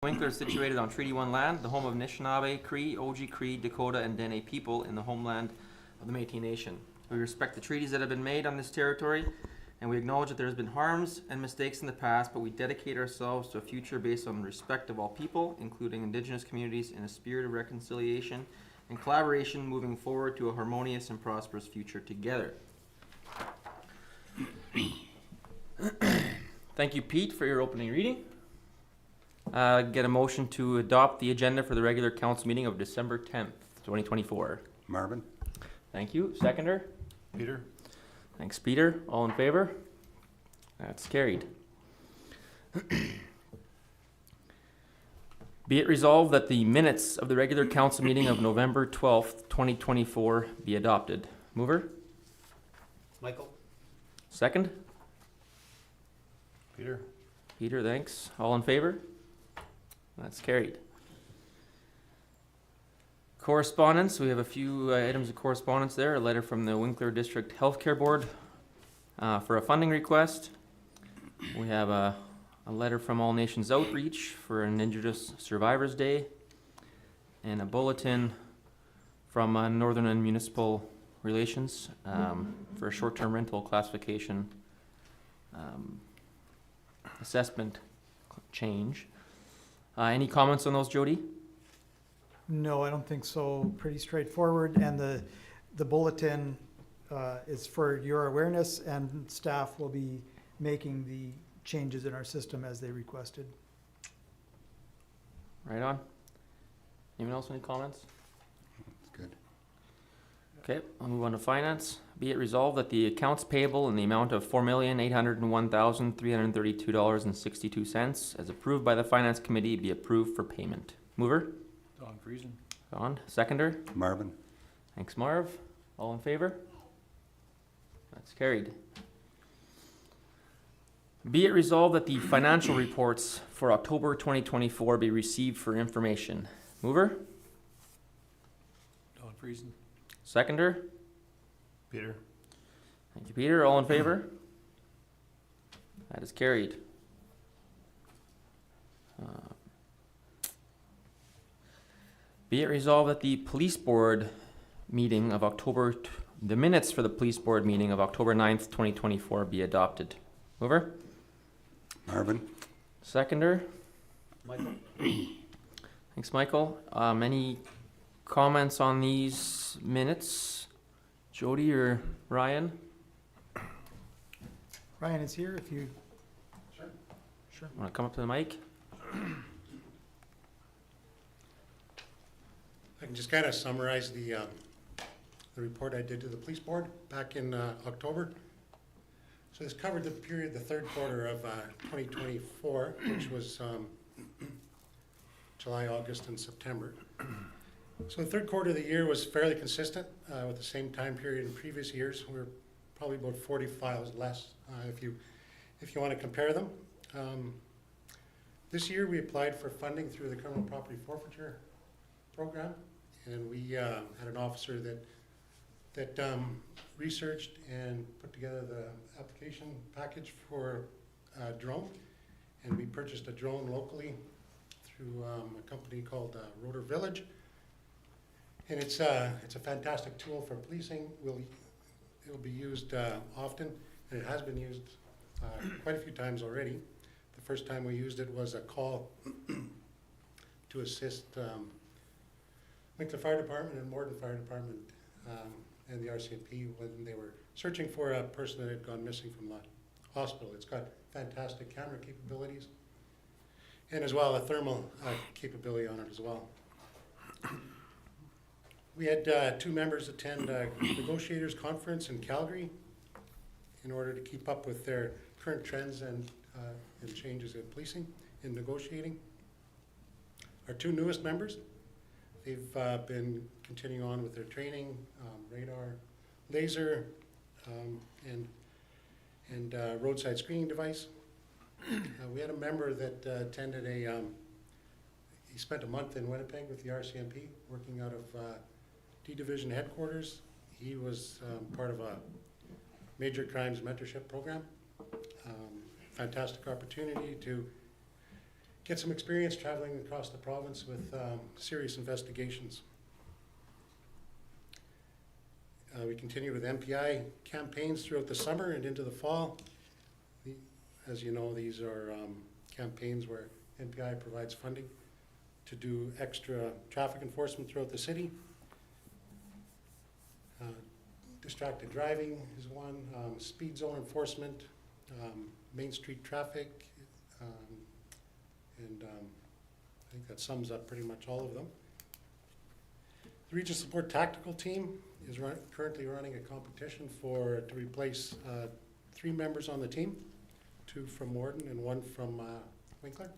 Winkler is situated on Treaty 1 land, the home of Anishinaabe, Cree, Oji, Cree, Dakota, and Dene people in the homeland of the Métis Nation. We respect the treaties that have been made on this territory, and we acknowledge that there has been harms and mistakes in the past, but we dedicate ourselves to a future based on respect of all people, including Indigenous communities, in a spirit of reconciliation and collaboration, moving forward to a harmonious and prosperous future together. Thank you, Pete, for your opening reading. Get a motion to adopt the agenda for the regular council meeting of December 10th, 2024. Marvin. Thank you. Seconder? Peter. Thanks, Peter. All in favor? That's carried. Be it resolved that the minutes of the regular council meeting of November 12th, 2024 be adopted. Mover? Michael. Second? Peter. Peter, thanks. All in favor? That's carried. Correspondence, we have a few items of correspondence there. A letter from the Winkler District Healthcare Board for a funding request. We have a letter from All Nations Outreach for an Indigenous Survivors Day, and a bulletin from Northern and Municipal Relations for a short-term rental classification assessment change. Any comments on those, Jody? No, I don't think so. Pretty straightforward, and the bulletin is for your awareness, and staff will be making the changes in our system as they requested. Right on. Anyone else, any comments? That's good. Okay, I'll move on to finance. Be it resolved that the accounts payable in the amount of $4,801,332.62 as approved by the Finance Committee be approved for payment. Mover? Don Friesen. Don. Seconder? Marvin. Thanks, Marv. All in favor? That's carried. Be it resolved that the financial reports for October 2024 be received for information. Mover? Don Friesen. Seconder? Peter. Thank you, Peter. All in favor? That is carried. Be it resolved that the police board meeting of the minutes for the police board meeting of October 9th, 2024 be adopted. Mover? Marvin. Seconder? Michael. Thanks, Michael. Any comments on these minutes? Jody or Ryan? Ryan is here if you... Sure. Want to come up to the mic? I can just kind of summarize the report I did to the police board back in October. So this covered the period, the third quarter of 2024, which was July, August, and September. So the third quarter of the year was fairly consistent with the same time period in previous years. We were probably about 40 files less if you want to compare them. This year we applied for funding through the criminal property forfeiture program, and we had an officer that researched and put together the application package for a drone, and we purchased a drone locally through a company called Rotor Village. And it's a fantastic tool for policing. It will be used often, and it has been used quite a few times already. The first time we used it was a call to assist Winkler Fire Department and Morden Fire Department and the RCMP when they were searching for a person that had gone missing from the hospital. It's got fantastic camera capabilities and as well a thermal capability on it as well. We had two members attend a negotiators conference in Calgary in order to keep up with their current trends and changes in policing and negotiating. Our two newest members, they've been continuing on with their training, radar, laser, and roadside screening device. We had a member that attended he spent a month in Winnipeg with the RCMP working out of D Division headquarters. He was part of a major crimes mentorship program. Fantastic opportunity to get some experience traveling across the province with serious investigations. We continue with MPI campaigns throughout the summer and into the fall. As you know, these are campaigns where MPI provides funding to do extra traffic enforcement throughout the city. Distracted driving is one, speed zone enforcement, Main Street traffic, and I think that sums up pretty much all of them. The Region Support Tactical Team is currently running a competition to replace 3 members on the team, 2 from Morden and 1 from Winkler.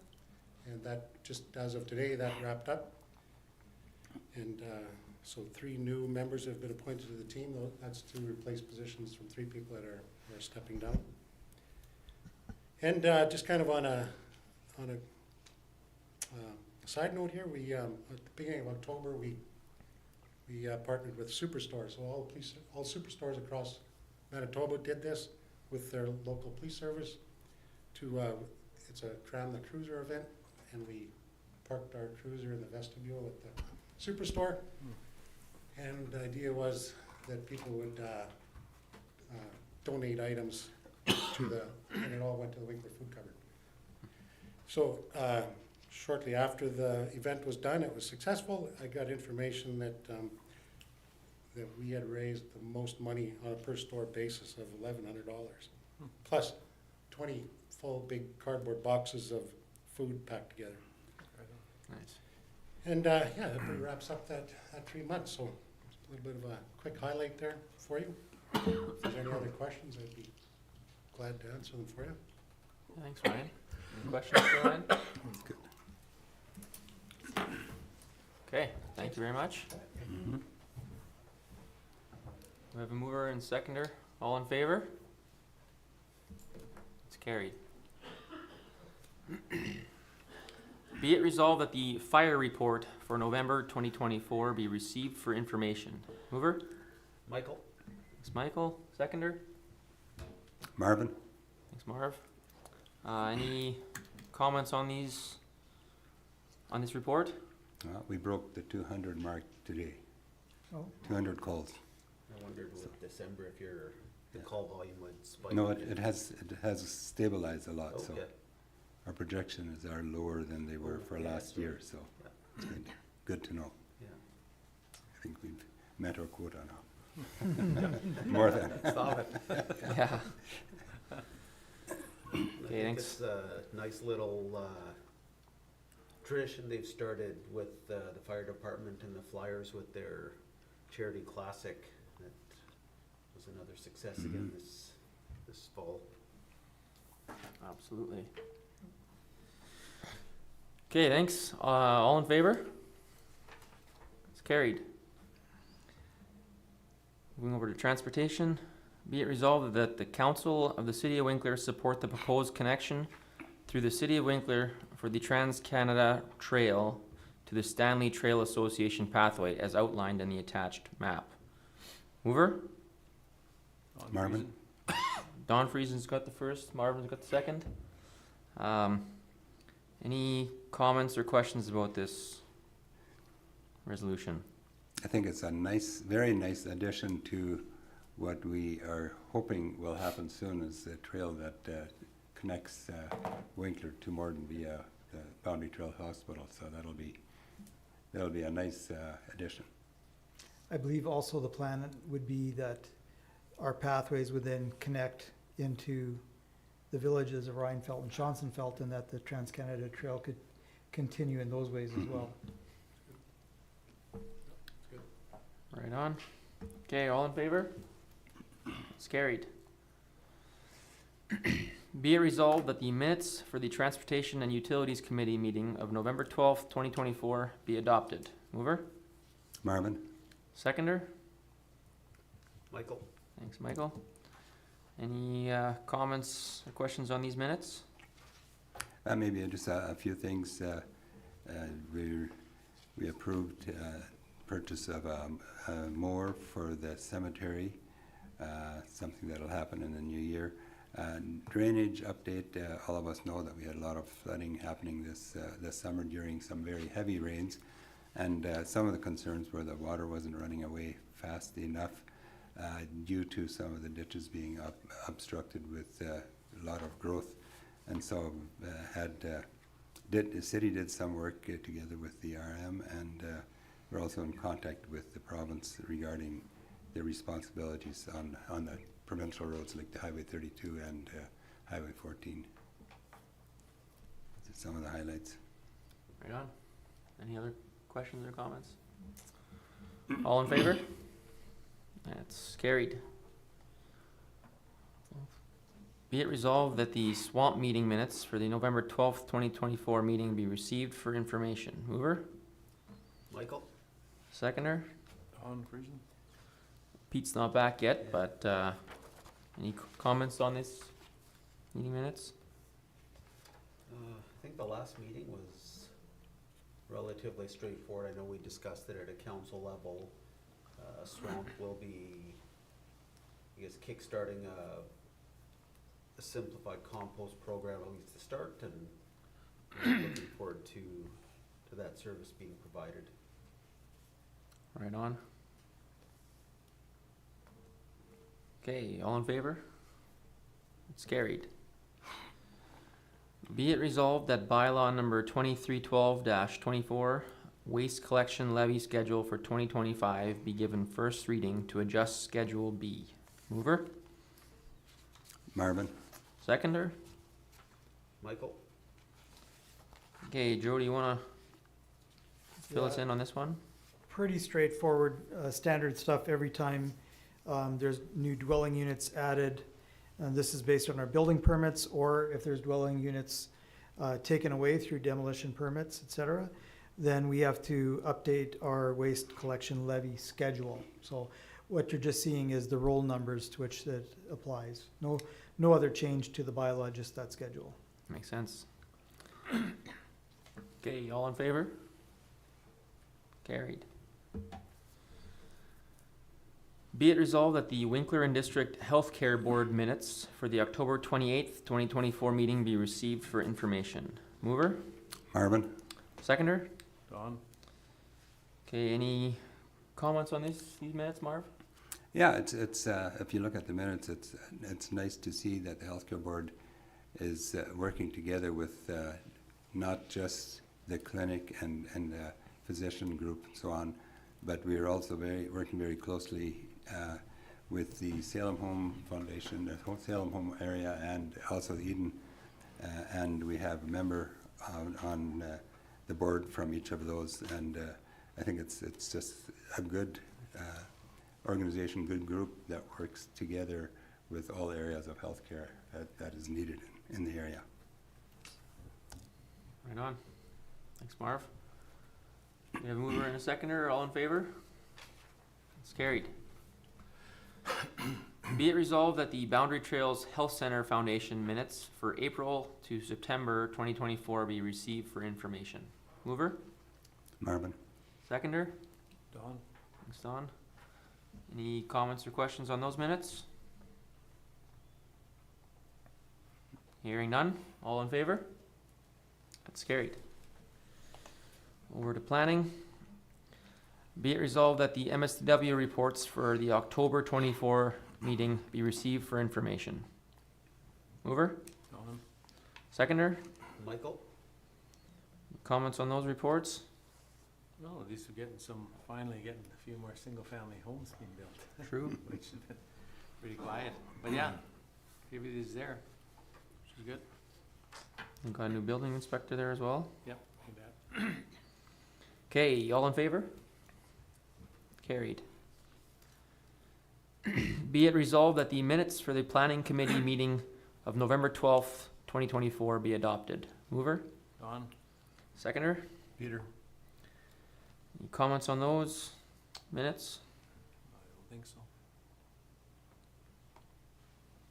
And that, just as of today, that wrapped up. And so 3 new members have been appointed to the team. That's to replace positions from 3 people that are stepping down. And just kind of on a side note here, we at the beginning of October we partnered with Superstore. So all superstores across Manitoba did this with their local police service. It's a Tram the Cruiser event, and we parked our cruiser in the vestibule at the Superstore. And the idea was that people would donate items and it all went to the Winkler food cupboard. So shortly after the event was done, it was successful. I got information that that we had raised the most money on a per store basis of $1,100, plus 20 full big cardboard boxes of food packed together. Nice. And yeah, that pretty wraps up that 3 months. So a little bit of a quick highlight there for you. If there's any other questions, I'd be glad to answer them for you. Thanks, Ryan. Any questions for Ryan? That's good. Okay, thank you very much. Mhm. We have a mover and seconder. All in favor? It's carried. Be it resolved that the fire report for November 2024 be received for information. Mover? Michael? Thanks, Michael. Seconder? Marvin? Thanks, Marv. Any comments on this report? We broke the 200 mark today. Oh. 200 calls. I wondered with December if the Yeah. call volume would spike. No, again. it has stabilized a lot, so Okay. our projections are lower than they were for Yeah, last so- year, so yeah. it's good to know. Yeah. I think we've met our quota now. More than. Stop it. Yeah. I think thanks. it's a nice little tradition they've started with the fire department and the Flyers with their charity classic. That was another success again this fall. Absolutely. Okay, thanks. All in favor? It's carried. Moving over to transportation. Be it resolved that the council of the city of Winkler support the proposed connection through the city of Winkler for the Trans-Canada Trail to the Stanley Trail Association pathway as outlined in the attached map. Mover? Marvin? Don Friesen's got the first, Marvin's got the second. Any comments or questions about this resolution? I think it's a nice, very nice addition to what we are hoping will happen soon, is the trail that connects Winkler to Morden via the Boundary Trail Hospital. So that'll be a nice addition. I believe also the plan would be that our pathways would then connect into the villages of Rhinefelt and Johnsonfelt, and that the Trans-Canada Trail could continue in those ways as well. Right on. Okay, all in favor? It's carried. Be it resolved that the minutes for the Transportation and Utilities Committee meeting of November 12th, 2024 be adopted. Mover? Marvin? Seconder? Michael? Thanks, Michael. Any comments or questions on these minutes? Maybe just a few things. We approved purchase of a mower for the cemetery, something that'll happen in the new year. Drainage update, all of us know that we had a lot of flooding happening this summer during some very heavy rains. And some of the concerns were the water wasn't running away fast enough due to some of the ditches being obstructed with a lot of growth. And so the city did some work together with the RM, and we're also in contact with the province regarding their responsibilities on the provincial roads like the Highway 32 and Highway 14. Those are some of the highlights. Right on. Any other questions or comments? All in favor? That's carried. Be it resolved that the swamp meeting minutes for the November 12th, 2024 meeting be received for information. Mover? Michael? Seconder? On Friesen? Pete's not back yet, but any comments on this meeting minutes? I think the last meeting was relatively straightforward. I know we discussed it at a council level. Swamp will be, I guess, kickstarting a simplified compost program, at least to start, and we're looking forward to that service being provided. Right on. Okay, all in favor? It's carried. Be it resolved that bylaw number 2312-24, waste collection levy schedule for 2025 be given first reading to adjust Schedule B. Mover? Marvin? Seconder? Michael? Okay, Joe, do you wanna fill us Yeah. in on this one? Pretty straightforward, standard stuff every time there's new dwelling units added. And this is based on our building permits, or if there's dwelling units taken away through demolition permits, et cetera, then we have to update our waste collection levy schedule. So what you're just seeing is the roll numbers to which that applies. No other change to the bylaw, just that schedule. Makes sense. Okay, all in favor? Carried. Be it resolved that the Winkler and District Healthcare Board minutes for the October 28th, 2024 meeting be received for information. Mover? Marvin? Seconder? Don? Okay, any comments on these minutes, Marv? Yeah, it's if you look at the minutes, it's nice to see that the healthcare board is working together with not just the clinic and the physician group and so on, but we are also working very closely with the Salem Home Foundation, the whole Salem Home area, and also Eden, and we have a member on the board from each of those, and I think it's just a good organization, good group that works together with all areas of healthcare that is needed in the area. Right on. Thanks, Marv. We have a mover and a seconder. All in favor? It's carried. Be it resolved that the Boundary Trails Health Center Foundation minutes for April to September 2024 be received for information. Mover? Marvin? Seconder? Don? Thanks, Don. Any comments or questions on those minutes? Hearing none. All in favor? That's carried. Over to planning. Be it resolved that the MSW reports for the October 24 meeting be received for information. Mover? Don? Seconder? Michael? Comments on those reports? Well, at least we're finally getting a few more single-family homes being built. True. Which has been pretty quiet. But yeah, everybody's there, which is good. We got a new building inspector there as well. Yep, you bet. Okay, all in favor? Carried. Be it resolved that the minutes for the planning committee meeting of November 12th, 2024 be adopted. Mover? Don? Seconder? Peter? Any comments on those minutes? I don't think so.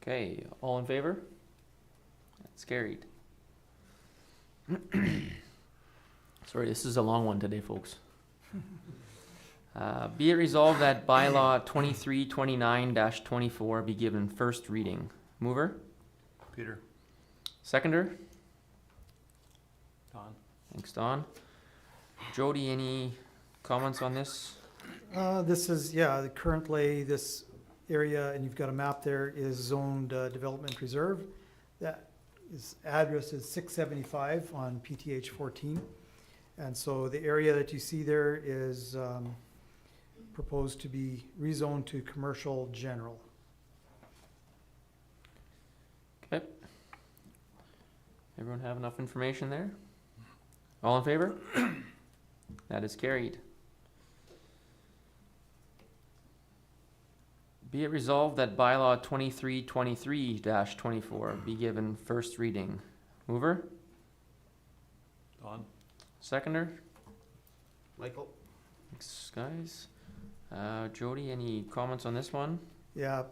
Okay, all in favor? That's carried. Sorry, this is a long one today, folks. Be it resolved that bylaw 2329-24 be given first reading. Mover? Peter. Seconder? Don. Thanks, Don. Jody, any comments on this? This is, yeah, currently this area, and you've got a map there, is zoned development reserve. That address is 675 on PTH 14. And so the area that you see there is proposed to be rezoned to commercial general. Okay. Everyone have enough information there? All in favor? That is carried. Be it resolved that bylaw 2323-24 be given first reading. Mover? Don. Seconder? Michael? Thanks, guys. Jody, any comments on this one? Yeah,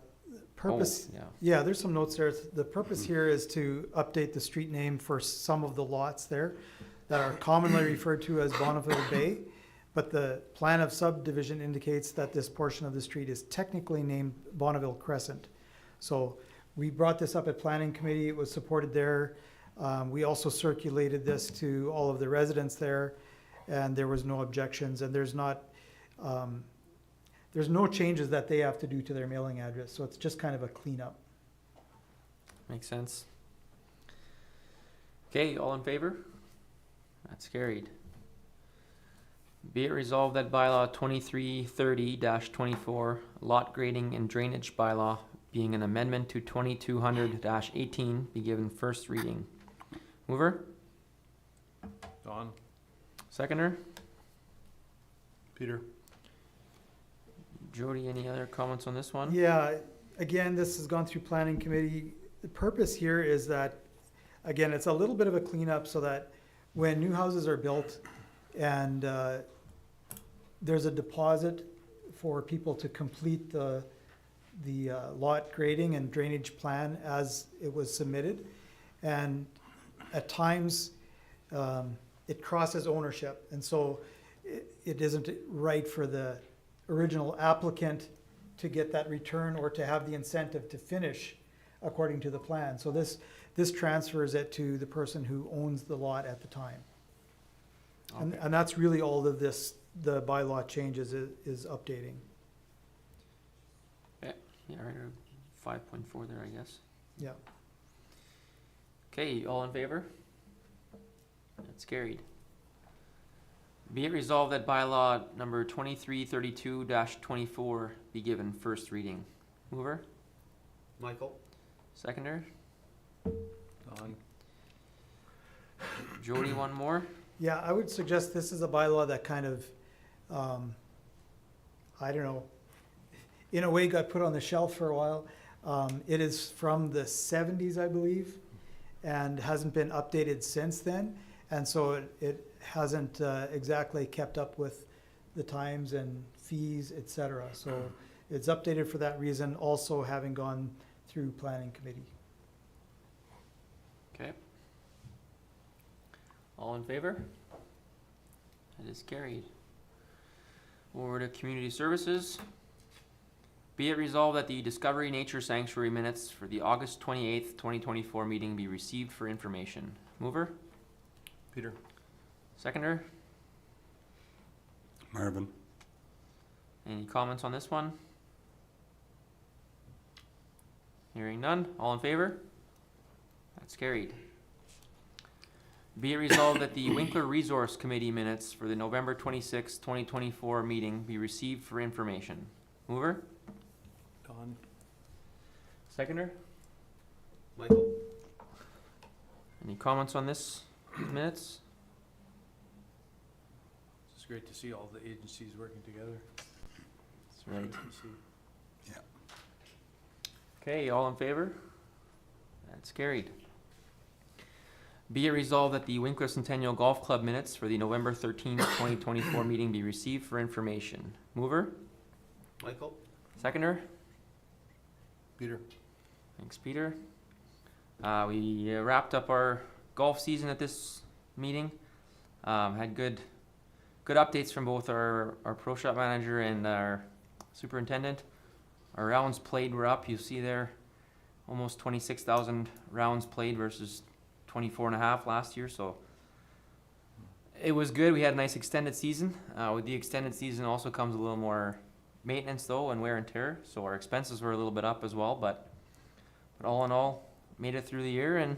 purpose, Oh, yeah. yeah, there's some notes there. The purpose here is to update the street name for some of the lots there that are commonly referred to as Bonneville Bay. But the plan of subdivision indicates that this portion of the street is technically named Bonneville Crescent. So we brought this up at planning committee. It was supported there. We also circulated this to all of the residents there, and there was no objections. And there's no changes that they have to do to their mailing address. So it's just kind of a cleanup. Makes sense. Okay, all in favor? That's carried. Be it resolved that bylaw 2330-24, lot grading and drainage bylaw, being an amendment to 2200-18, be given first reading. Mover? Don. Seconder? Peter. Jody, any other comments on this one? Yeah, again, this has gone through planning committee. The purpose here is that, again, it's a little bit of a cleanup so that when new houses are built and there's a deposit for people to complete the lot grading and drainage plan as it was submitted. And at times, it crosses ownership. And so it isn't right for the original applicant to get that return or to have the incentive to finish according to the plan. So this transfers it to the person who owns the lot at the time. Okay. And that's really all of this, the bylaw changes is updating. Yeah, right, 5.4 there, I guess. Yeah. Okay, all in favor? That's carried. Be it resolved that bylaw number 2332-24 be given first reading. Mover? Michael? Seconder? Don. Jody, one more? Yeah, I would suggest this is a bylaw that kind of, I don't know, in a way got put on the shelf for a while. It is from the 70s, I believe, and hasn't been updated since then. And so it hasn't exactly kept up with the times and fees, et cetera. So it's updated for that reason, also having gone through planning committee. Okay. All in favor? That is carried. Over to community services. Be it resolved that the Discovery Nature Sanctuary minutes for the August 28th, 2024 meeting be received for information. Mover? Peter. Seconder? Marvin. Any comments on this one? Hearing none. All in favor? That's carried. Be it resolved that the Winkler Resource Committee minutes for the November 26, 2024 meeting be received for information. Mover? Don. Seconder? Michael? Any comments on these minutes? It's great to see all the agencies working together. That's right. Great to see. Okay, all in favor? That's carried. Be it resolved that the Winkler Centennial Golf Club minutes for the November 13th, 2024 meeting be received for information. Mover? Michael? Seconder? Peter. Thanks, Peter. We wrapped up our golf season at this meeting. Had good updates from both our pro shop manager and our superintendent. Our rounds played were up. You see there almost 26,000 rounds played versus 24.5 last year, so it was good. We had a nice extended season. With the extended season also comes a little more maintenance though and wear and tear, so our expenses were a little bit up as well, but all in all, made it through the year, and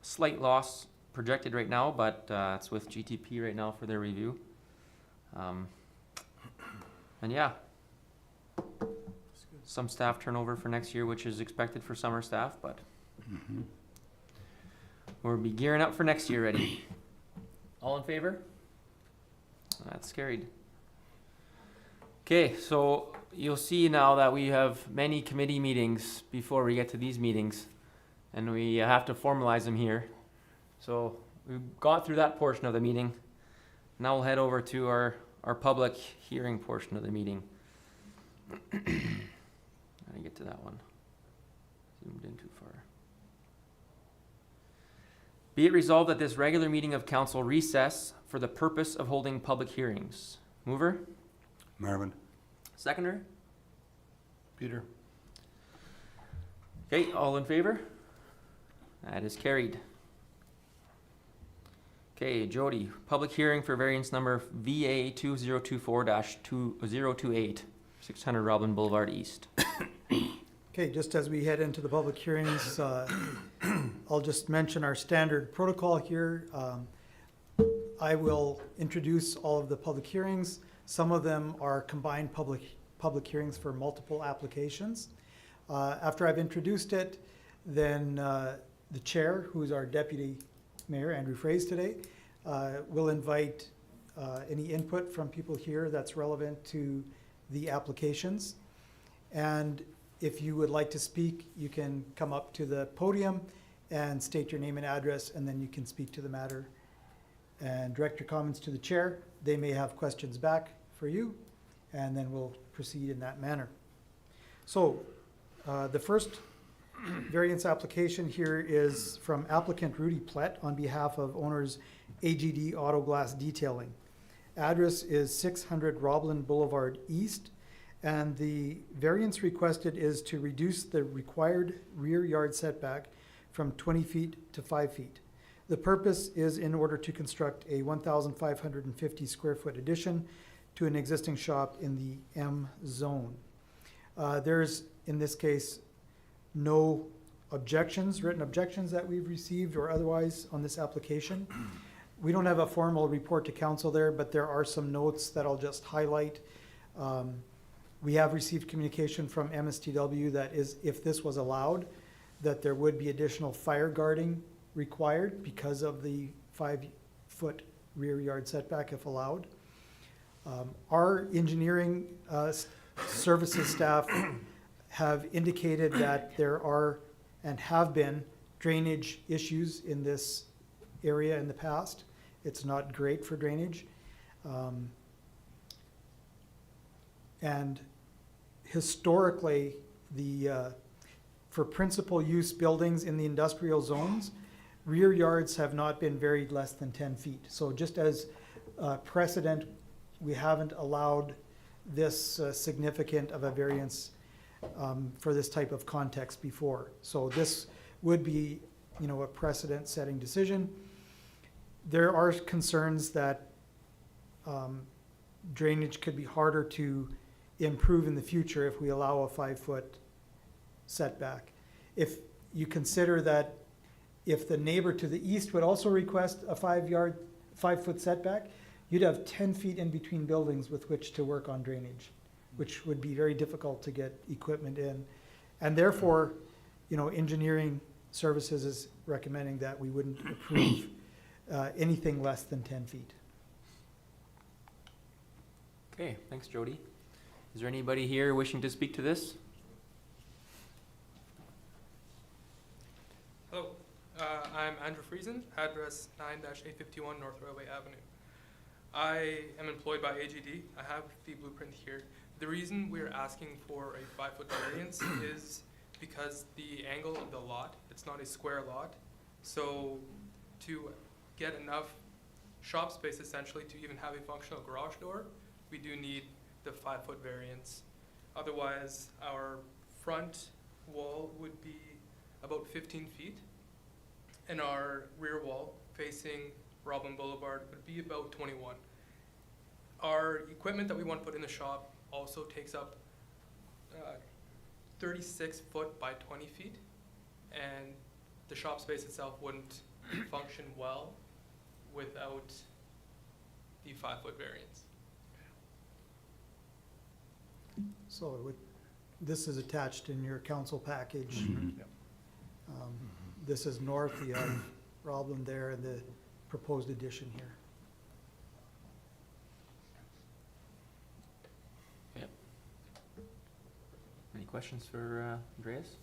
slight loss projected right now, but it's with GTP right now for their review. And yeah, some staff turnover for next year, which is expected for summer staff, but we'll be gearing up for next year ready. All in favor? That's carried. Okay, so you'll see now that we have many committee meetings before we get to these meetings, and we have to formalize them here. So we've got through that portion of the meeting. Now we'll head over to our public hearing portion of the meeting. I didn't get to that one. Zoomed in too far. Be it resolved that this regular meeting of council recess for the purpose of holding public hearings. Mover? Marvin? Seconder? Peter. Okay, all in favor? That is carried. Okay, Jody, public hearing for variance number VA 2024-2028, 600 Robin Boulevard East. Okay, just as we head into the public hearings, I'll just mention our standard protocol here. I will introduce all of the public hearings. Some of them are combined public hearings for multiple applications. After I've introduced it, then the chair, who's our deputy mayor, Andrew Fraze today, will invite any input from people here that's relevant to the applications. And if you would like to speak, you can come up to the podium and state your name and address, and then you can speak to the matter and direct your comments to the chair. They may have questions back for you, and then we'll proceed in that manner. So the first variance application here is from applicant Rudy Plett on behalf of owners AGD Auto Glass Detailing. Address is 600 Roblin Boulevard East, and the variance requested is to reduce the required rear yard setback from 20 feet to 5 feet. The purpose is in order to construct a 1,550 square foot addition to an existing shop in the M zone. There's, in this case, no objections, written objections that we've received or otherwise on this application. We don't have a formal report to council there, but there are some notes that I'll just highlight. We have received communication from MSTW that is, if this was allowed, that there would be additional fire guarding required because of the 5 foot rear yard setback if allowed. Our engineering services staff have indicated that there are and have been drainage issues in this area in the past. It's not great for drainage. And historically, for principal use buildings in the industrial zones, rear yards have not been varied less than 10 feet. So just as precedent, we haven't allowed this significant of a variance for this type of context before. So this would be, a precedent-setting decision. There are concerns that drainage could be harder to improve in the future if we allow a 5 foot setback. If you consider that if the neighbor to the east would also request a 5 foot setback, you'd have 10 feet in between buildings with which to work on drainage, which would be very difficult to get equipment in. And therefore, engineering services is recommending that we wouldn't approve anything less than 10 feet. Okay, thanks, Jody. Is there anybody here wishing to speak to this? Hello, I'm Andrew Friesen, address 9-851 North Railway Avenue. I am employed by AGD. I have the blueprint here. The reason we're asking for a 5 foot variance is because the angle of the lot, it's not a square lot. So to get enough shop space essentially to even have a functional garage door, we do need the 5 foot variance. Otherwise, our front wall would be about 15 feet, and our rear wall facing Robin Boulevard would be about 21. Our equipment that we want to put in the shop also takes up 36 foot by 20 feet, and the shop space itself wouldn't function well without the 5-foot variance. So it would, this is attached in your council package. This is north, you have Roblin there, and the proposed addition here. Any questions for Andreas?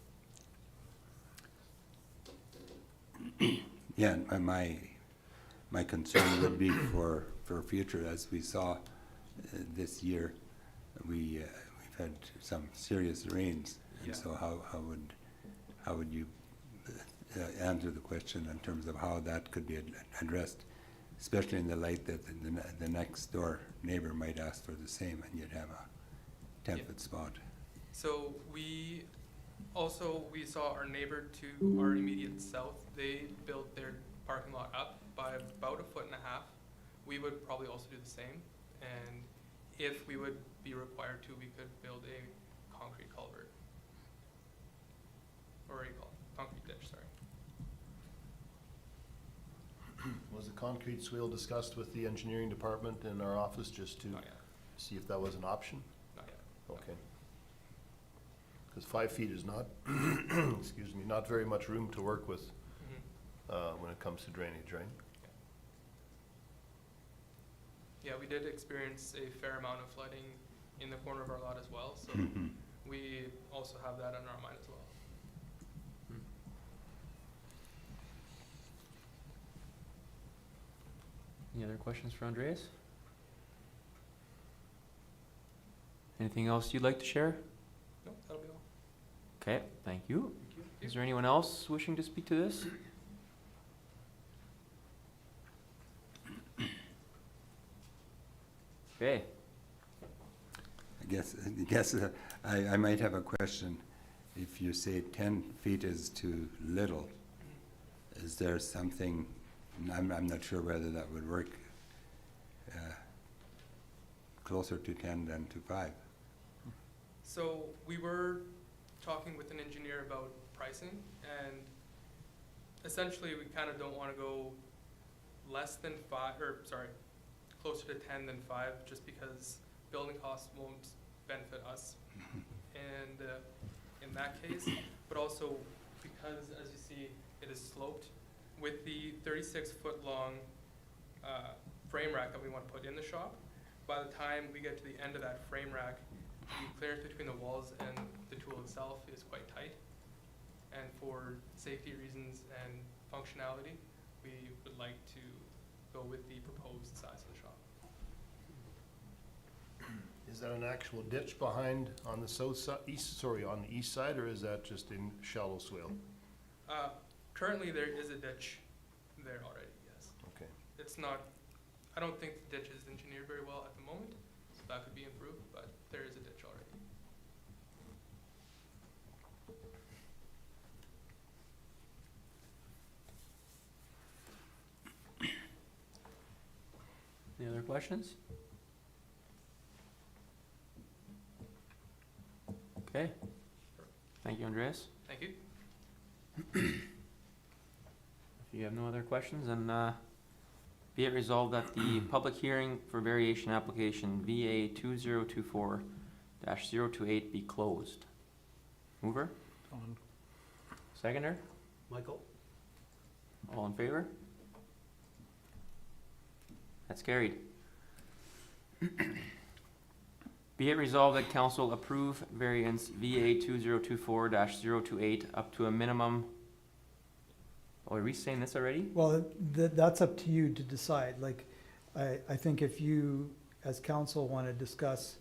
Yeah, and my concern would be for future, as we saw this year, we've had some serious rains. Yeah. And so how would you answer the question in terms of how that could be addressed, especially in the light that the next door neighbor might ask for the same, and you'd have a 10-foot spot. So we saw our neighbor to our immediate south, they built their parking lot up by about 1.5 feet. We would probably also do the same, and if we would be required to, we could build a concrete culvert. Or a concrete ditch, sorry. Was the concrete swale discussed with the engineering department in our office just to Not yet, see if that was an option? not yet. Okay. Because 5 feet is not, excuse me, not very much room to work with when it comes to drainage, right? Yeah, we did experience a fair amount of flooding in the corner of our lot as well, so we also have that on our mind as well. Any other questions for Andreas? Anything else you'd like to share? No, that'll be all. Okay, thank you. Thank you. Is there anyone else wishing to speak to this? Okay, I guess I might have a question. If you say 10 feet is too little, is there something, I'm not sure whether that would work, closer to 10 than to 5? So we were talking with an engineer about pricing, and essentially we kind of don't want to go less than 5, or sorry, closer to 10 than 5, just because building costs won't benefit us. And in that case, but also because, as you see, it is sloped. With the 36-foot long frame rack that we want to put in the shop, by the time we get to the end of that frame rack, the clearance between the walls and the tool itself is quite tight. And for safety reasons and functionality, we would like to go with the proposed size of the shop. Is that an actual ditch behind on the on the east side, or is that just in shallow swale? Currently, there is a ditch there already, yes. Okay. It's not, I don't think the ditch is engineered very well at the moment, so that could be improved, but there is a ditch already. any other questions? Okay, thank you, Andreas. Thank you. If you have no other questions, then be it resolved that the public hearing for variation application VA 2024-028 be closed. Mover? On. Seconder? Michael? All in favor? That's carried. Be it resolved that council approve variance VA 2024-028 up to a minimum. Oh, are we saying this already? Well, that's up to you to decide. Like, I think if you, as council, want to discuss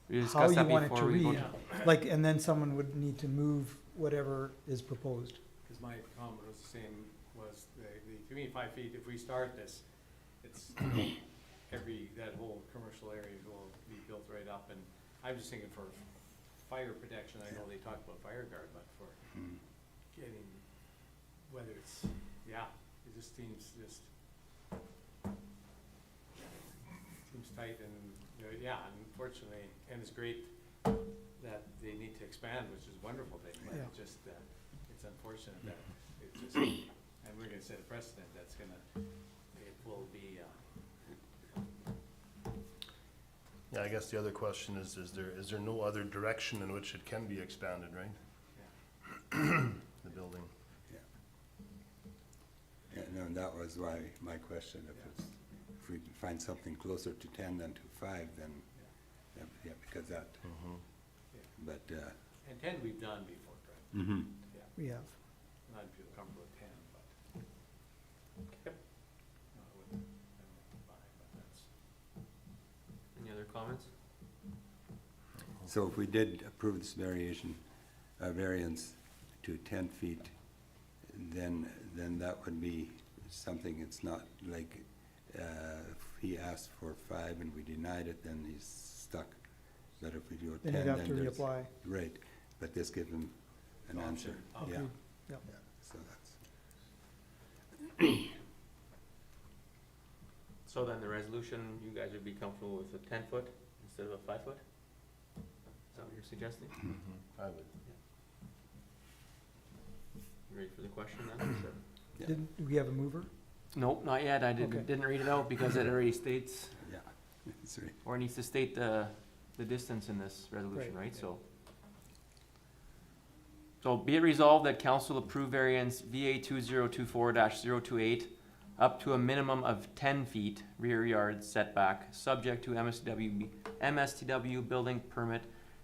We how discussed you that want it to before we go. read, like, and then someone would need to move whatever is proposed. Because my comment was the same, was to me, 5 feet, if we start this, it's, that whole commercial area will be built right up, and I'm just thinking for fire protection, I know they talk about fire guard, but for Mm. getting, whether it's, yeah, it just seems tight and, yeah, unfortunately, and it's great that they need to expand, which is a wonderful thing, but Yeah. it's just, it's unfortunate that it just, and we're gonna set a precedent that's gonna, it will be, Yeah, I guess the other question is there no other direction in which it can be expanded, right? The building. Yeah, no, and that was why my question, if we find something closer to 10 than to 5, then, yeah, because that, Mhm. but, and 10 we've done before, right? mhm. Yeah, We have. not if you're comfortable with 10, but. Yep. No, I wouldn't buy, but that's. Any other comments? So if we did approve this variance to 10 feet, then that would be something, it's not like, if he asked for 5 and we denied it, then he's stuck. But if we do 10, Then you'd have to there's- reapply. Right, but this gives him an answer, Option. yeah. Agreed. Yep. Yeah, so that's, So then the resolution, you guys would be comfortable with a 10-foot instead of a 5-foot? Is that what you're suggesting? I would. You ready for the question then? Sure. Yeah. Did we have a mover? Nope, not yet. I Okay. didn't read it out because it already states, yeah, that's right. or it needs to state the distance in this resolution, Right. right? So be it resolved that council approve variance VA 2024-028 up to a minimum of 10 feet rear yard setback, subject to MSTW building permit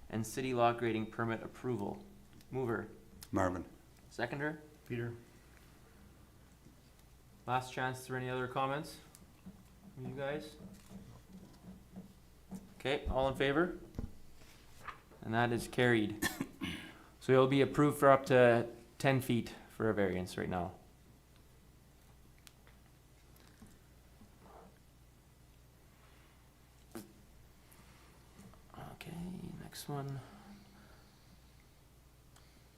and city lot grading permit approval. Mover, Marvin? seconder, Peter? last chance for any other comments from you guys? Okay, all in favor? And that is carried. So it'll be approved for up to 10 feet for a variance right now. Okay, next one.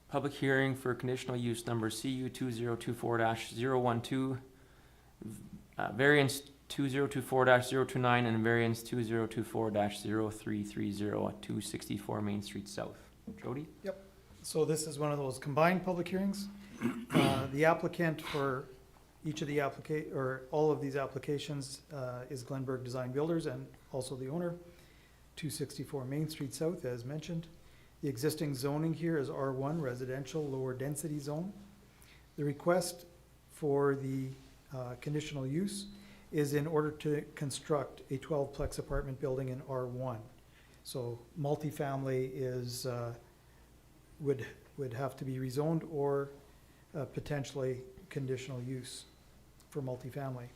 Public hearing for conditional use number CU 2024-012, variance 2024-029, and variance 2024-0330 at 264 Main Street South. Jody? So this is one of those combined public hearings. The applicant for each of the all of these applications is Glenberg Design Builders and also the owner, 264 Main Street South, as mentioned. The existing zoning here is R1 residential lower density zone. The request for the conditional use is in order to construct a 12-plex apartment building in R1. So multifamily is, would have to be rezoned or potentially conditional use for multifamily.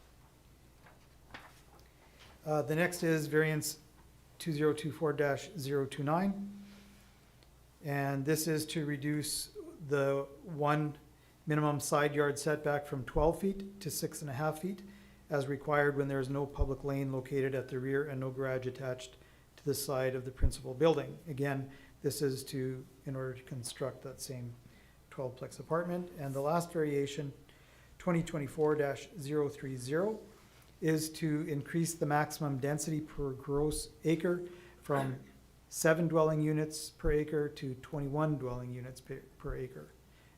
The next is variance 2024-029. And this is to reduce the one minimum side yard setback from 12 feet to 6.5 feet as required when there is no public lane located at the rear and no garage attached to the side of the principal building. Again, this is in order to construct that same 12-plex apartment. And the last variation, 2024-030, is to increase the maximum density per gross acre from 7 dwelling units per acre to 21 dwelling units per acre.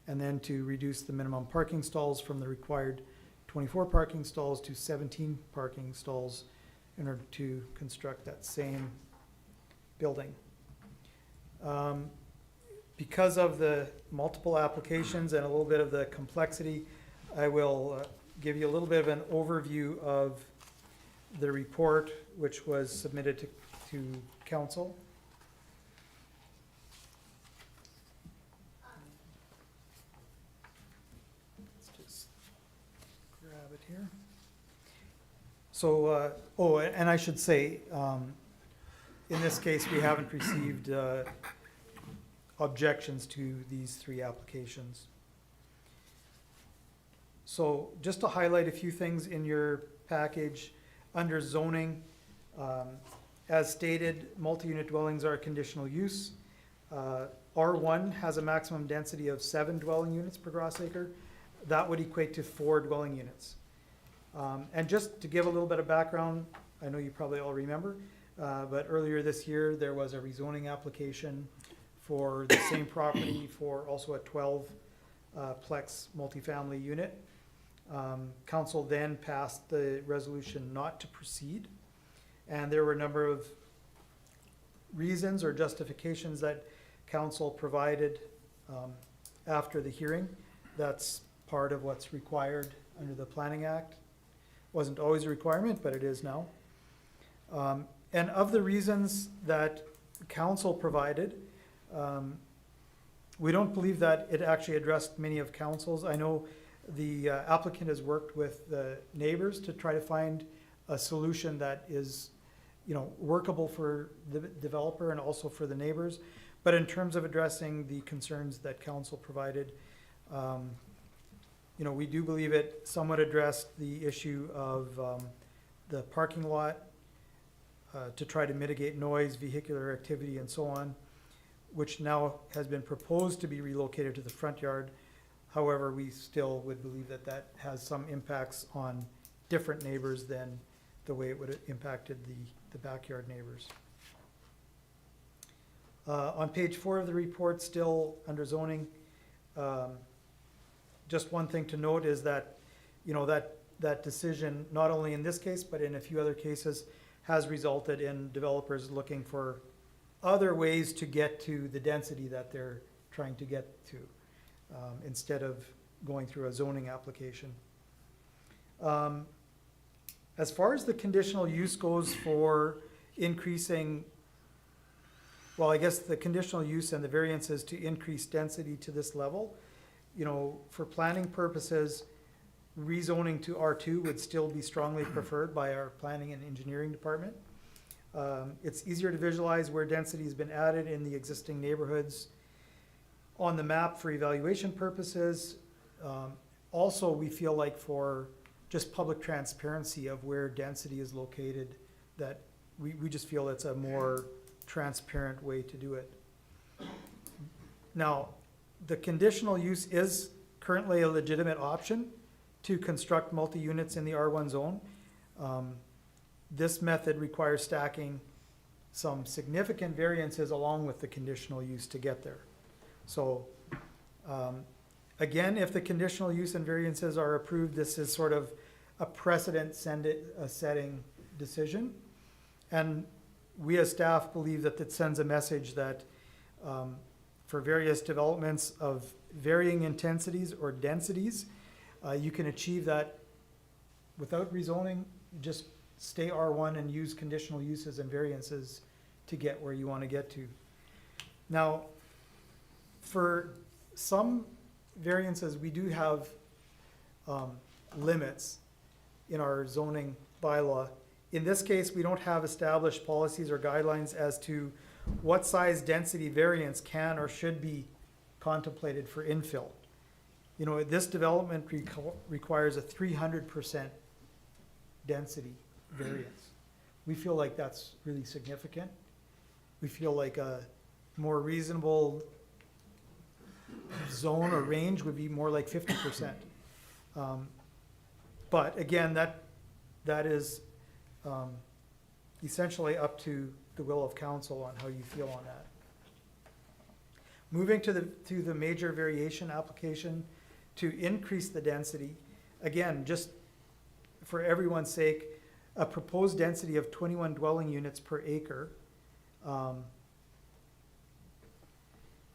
And then to reduce the minimum parking stalls from the required 24 parking stalls to 17 parking stalls in order to construct that same building. Because of the multiple applications and a little bit of the complexity, I will give you a little bit of an overview of the report which was submitted to council. Let's just grab it here. So, and I should say, in this case, we haven't received objections to these 3 applications. So just to highlight a few things in your package, under zoning, as stated, multi-unit dwellings are a conditional use. R1 has a maximum density of 7 dwelling units per gross acre. That would equate to 4 dwelling units. And just to give a little bit of background, I know you probably all remember, but earlier this year, there was a rezoning application for the same property for also a 12 plex multifamily unit. Council then passed the resolution not to proceed, and there were a number of reasons or justifications that council provided after the hearing. That's part of what's required under the Planning Act. Wasn't always a requirement, but it is now. And of the reasons that council provided, we don't believe that it actually addressed many of council's. I know the applicant has worked with the neighbors to try to find a solution that is, workable for the developer and also for the neighbors. But in terms of addressing the concerns that council provided, we do believe it somewhat addressed the issue of the parking lot to try to mitigate noise, vehicular activity, and so on, which now has been proposed to be relocated to the front yard. However, we still would believe that that has some impacts on different neighbors than the way it would have impacted the backyard neighbors. On page 4 of the report, still under zoning, just one thing to note is that, that decision, not only in this case, but in a few other cases, has resulted in developers looking for other ways to get to the density that they're trying to get to, instead of going through a zoning application. As far as the conditional use goes for increasing, well, I guess the conditional use and the variances to increase density to this level, for planning purposes, rezoning to R2 would still be strongly preferred by our planning and engineering department. It's easier to visualize where density has been added in the existing neighborhoods on the map for evaluation purposes. Also, we feel like for just public transparency of where density is located, that we just feel it's a more transparent way to do it. Now, the conditional use is currently a legitimate option to construct multi-units in the R1 zone. This method requires stacking some significant variances along with the conditional use to get there. So, again, if the conditional use and variances are approved, this is sort of a precedent setting decision. And we as staff believe that it sends a message that for various developments of varying intensities or densities, you can achieve that without rezoning. Just stay R1 and use conditional uses and variances to get where you want to get to. Now, for some variances, we do have limits in our zoning bylaw. In this case, we don't have established policies or guidelines as to what size density variance can or should be contemplated for infill. This development requires a 300% density variance. We feel like that's really significant. We feel like a more reasonable zone or range would be more like 50%. But again, that is essentially up to the will of council on how you feel on that. Moving to the major variation application to increase the density, again, just for everyone's sake, a proposed density of 21 dwelling units per acre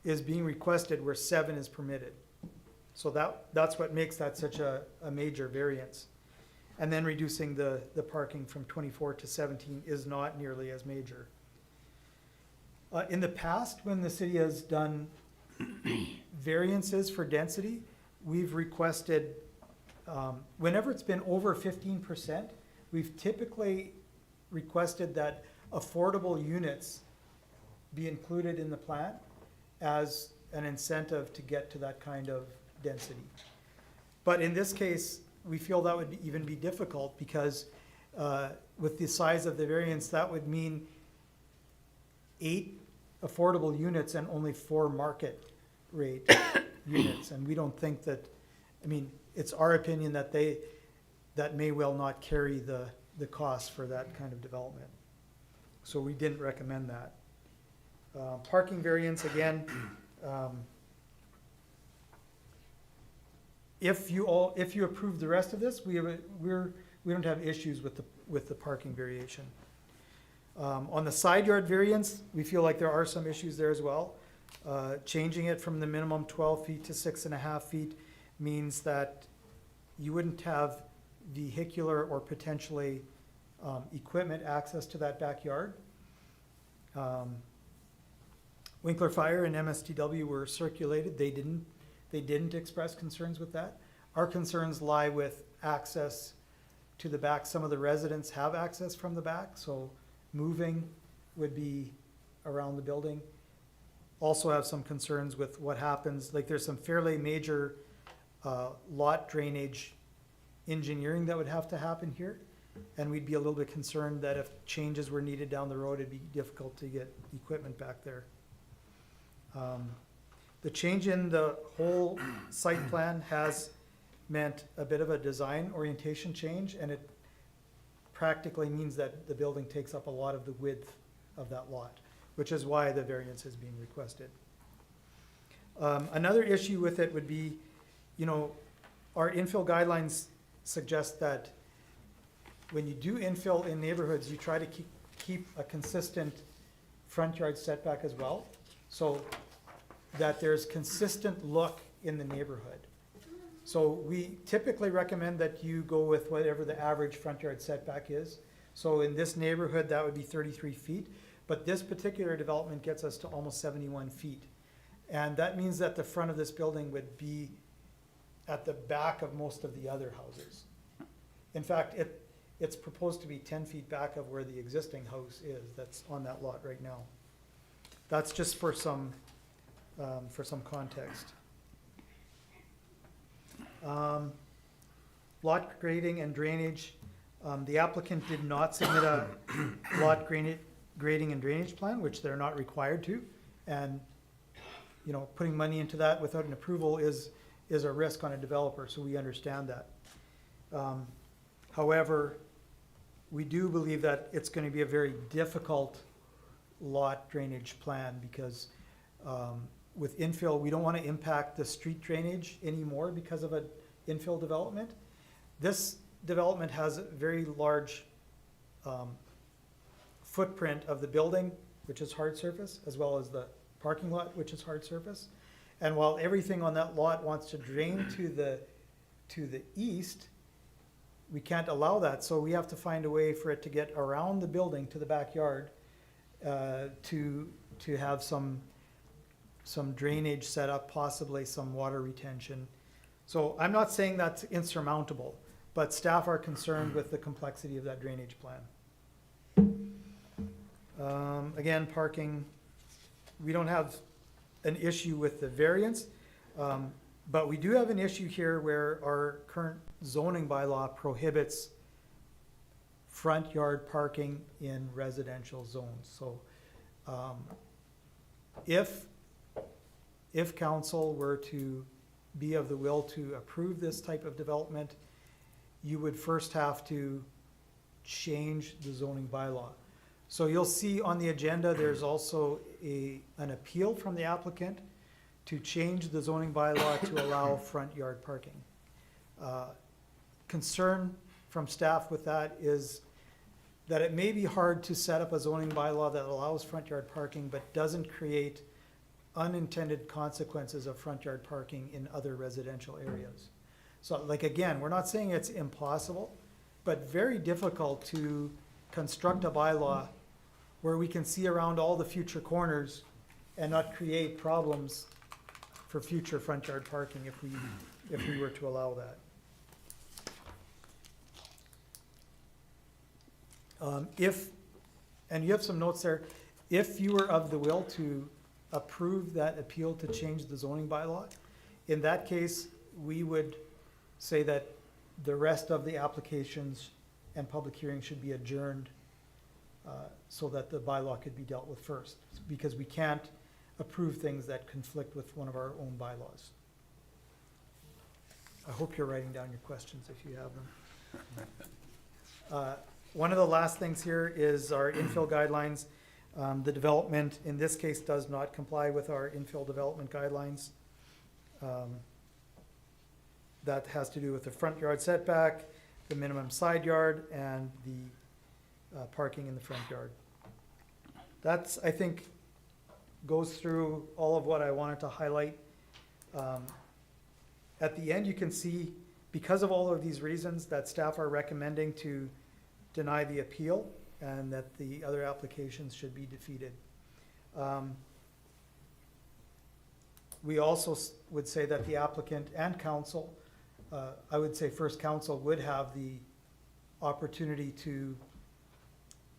is being requested where 7 is permitted. So that's what makes that such a major variance. And then reducing the parking from 24 to 17 is not nearly as major. In the past, when the city has done variances for density, we've requested, whenever it's been over 15%, we've typically requested that affordable units be included in the plan as an incentive to get to that kind of density. But in this case, we feel that would even be difficult because with the size of the variance, that would mean 8 affordable units and only 4 market rate units. And we don't think that, I mean, it's our opinion that that may well not carry the cost for that kind of development. So we didn't recommend that. Parking variance, again, if you approve the rest of this, we don't have issues with the parking variation. On the side yard variance, we feel like there are some issues there as well. Changing it from the minimum 12 feet to 6.5 feet means that you wouldn't have vehicular or potentially equipment access to that backyard. Winkler Fire and MSTW were circulated. They didn't express concerns with that. Our concerns lie with access to the back. Some of the residents have access from the back, so moving would be around the building. Also have some concerns with what happens, like there's some fairly major lot drainage engineering that would have to happen here. And we'd be a little bit concerned that if changes were needed down the road, it'd be difficult to get equipment back there. The change in the whole site plan has meant a bit of a design orientation change, and it practically means that the building takes up a lot of the width of that lot, which is why the variance is being requested. Another issue with it would be, our infill guidelines suggest that when you do infill in neighborhoods, you try to keep a consistent front yard setback as well, so that there's consistent look in the neighborhood. So we typically recommend that you go with whatever the average front yard setback is. So in this neighborhood, that would be 33 feet, but this particular development gets us to almost 71 feet. And that means that the front of this building would be at the back of most of the other houses. In fact, it's proposed to be 10 feet back of where the existing house is that's on that lot right now. That's just for some context. Lot grading and drainage. The applicant did not submit a lot grading and drainage plan, which they're not required to. And, putting money into that without an approval is a risk on a developer, so we understand that. However, we do believe that it's going to be a very difficult lot drainage plan because with infill, we don't want to impact the street drainage anymore because of an infill development. This development has a very large footprint of the building, which is hard surface, as well as the parking lot, which is hard surface. And while everything on that lot wants to drain to the east, we can't allow that, so we have to find a way for it to get around the building to the backyard to have some drainage set up, possibly some water retention. So I'm not saying that's insurmountable, but staff are concerned with the complexity of that drainage plan. Again, parking, we don't have an issue with the variance, but we do have an issue here where our current zoning bylaw prohibits front yard parking in residential zones. So if council were to be of the will to approve this type of development, you would first have to change the zoning bylaw. So you'll see on the agenda, there's also an appeal from the applicant to change the zoning bylaw to allow front yard parking. Concern from staff with that is that it may be hard to set up a zoning bylaw that allows front yard parking but doesn't create unintended consequences of front yard parking in other residential areas. So again, we're not saying it's impossible, but very difficult to construct a bylaw where we can see around all the future corners and not create problems for future front yard parking if we were to allow that. And you have some notes there, if you were of the will to approve that appeal to change the zoning bylaw, in that case, we would say that the rest of the applications and public hearings should be adjourned so that the bylaw could be dealt with first, because we can't approve things that conflict with one of our own bylaws. I hope you're writing down your questions if you have them. One of the last things here is our infill guidelines. The development, in this case, does not comply with our infill development guidelines. That has to do with the front yard setback, the minimum side yard, and the parking in the front yard. That's, I think, goes through all of what I wanted to highlight. At the end, you can see, because of all of these reasons, that staff are recommending to deny the appeal and that the other applications should be defeated. We also would say that the applicant and council, I would say first council would have the opportunity to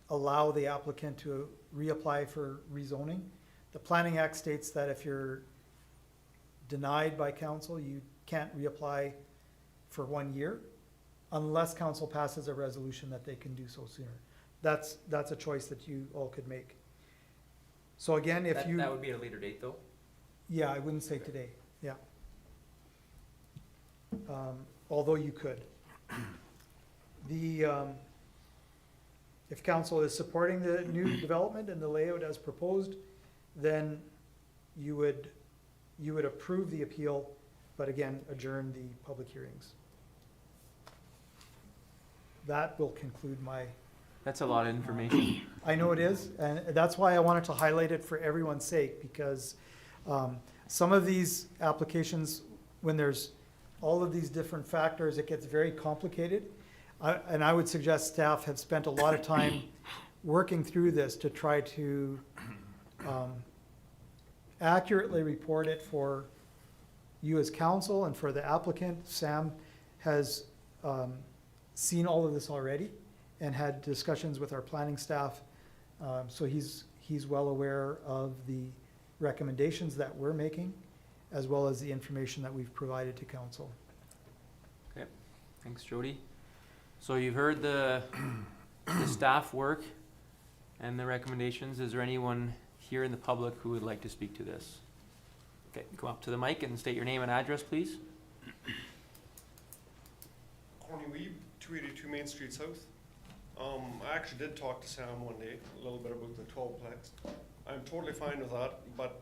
allow the applicant to reapply for rezoning. The Planning Act states that if you're denied by council, you can't reapply for 1 year unless council passes a resolution that they can do so sooner. That's a choice that you all could make. So again, if you. That would be at a later date, though? Yeah, I wouldn't say today, yeah. Although you could. If council is supporting the new development and the layout as proposed, then you would approve the appeal, but again, adjourn the public hearings. That will conclude my. That's a lot of information. I know it is, and that's why I wanted to highlight it for everyone's sake, because some of these applications, when there's all of these different factors, it gets very complicated. And I would suggest staff have spent a lot of time working through this to try to accurately report it for you as council and for the applicant. Sam has seen all of this already and had discussions with our planning staff. So he's well aware of the recommendations that we're making, as well as the information that we've provided to council. Okay, thanks, Jody. So you've heard the staff work and the recommendations. Is there anyone here in the public who would like to speak to this? Okay, come up to the mic and state your name and address, please. Corny Weeb, 282 Main Street South. I actually did talk to Sam one day, a little bit about the 12-plex. I'm totally fine with that, but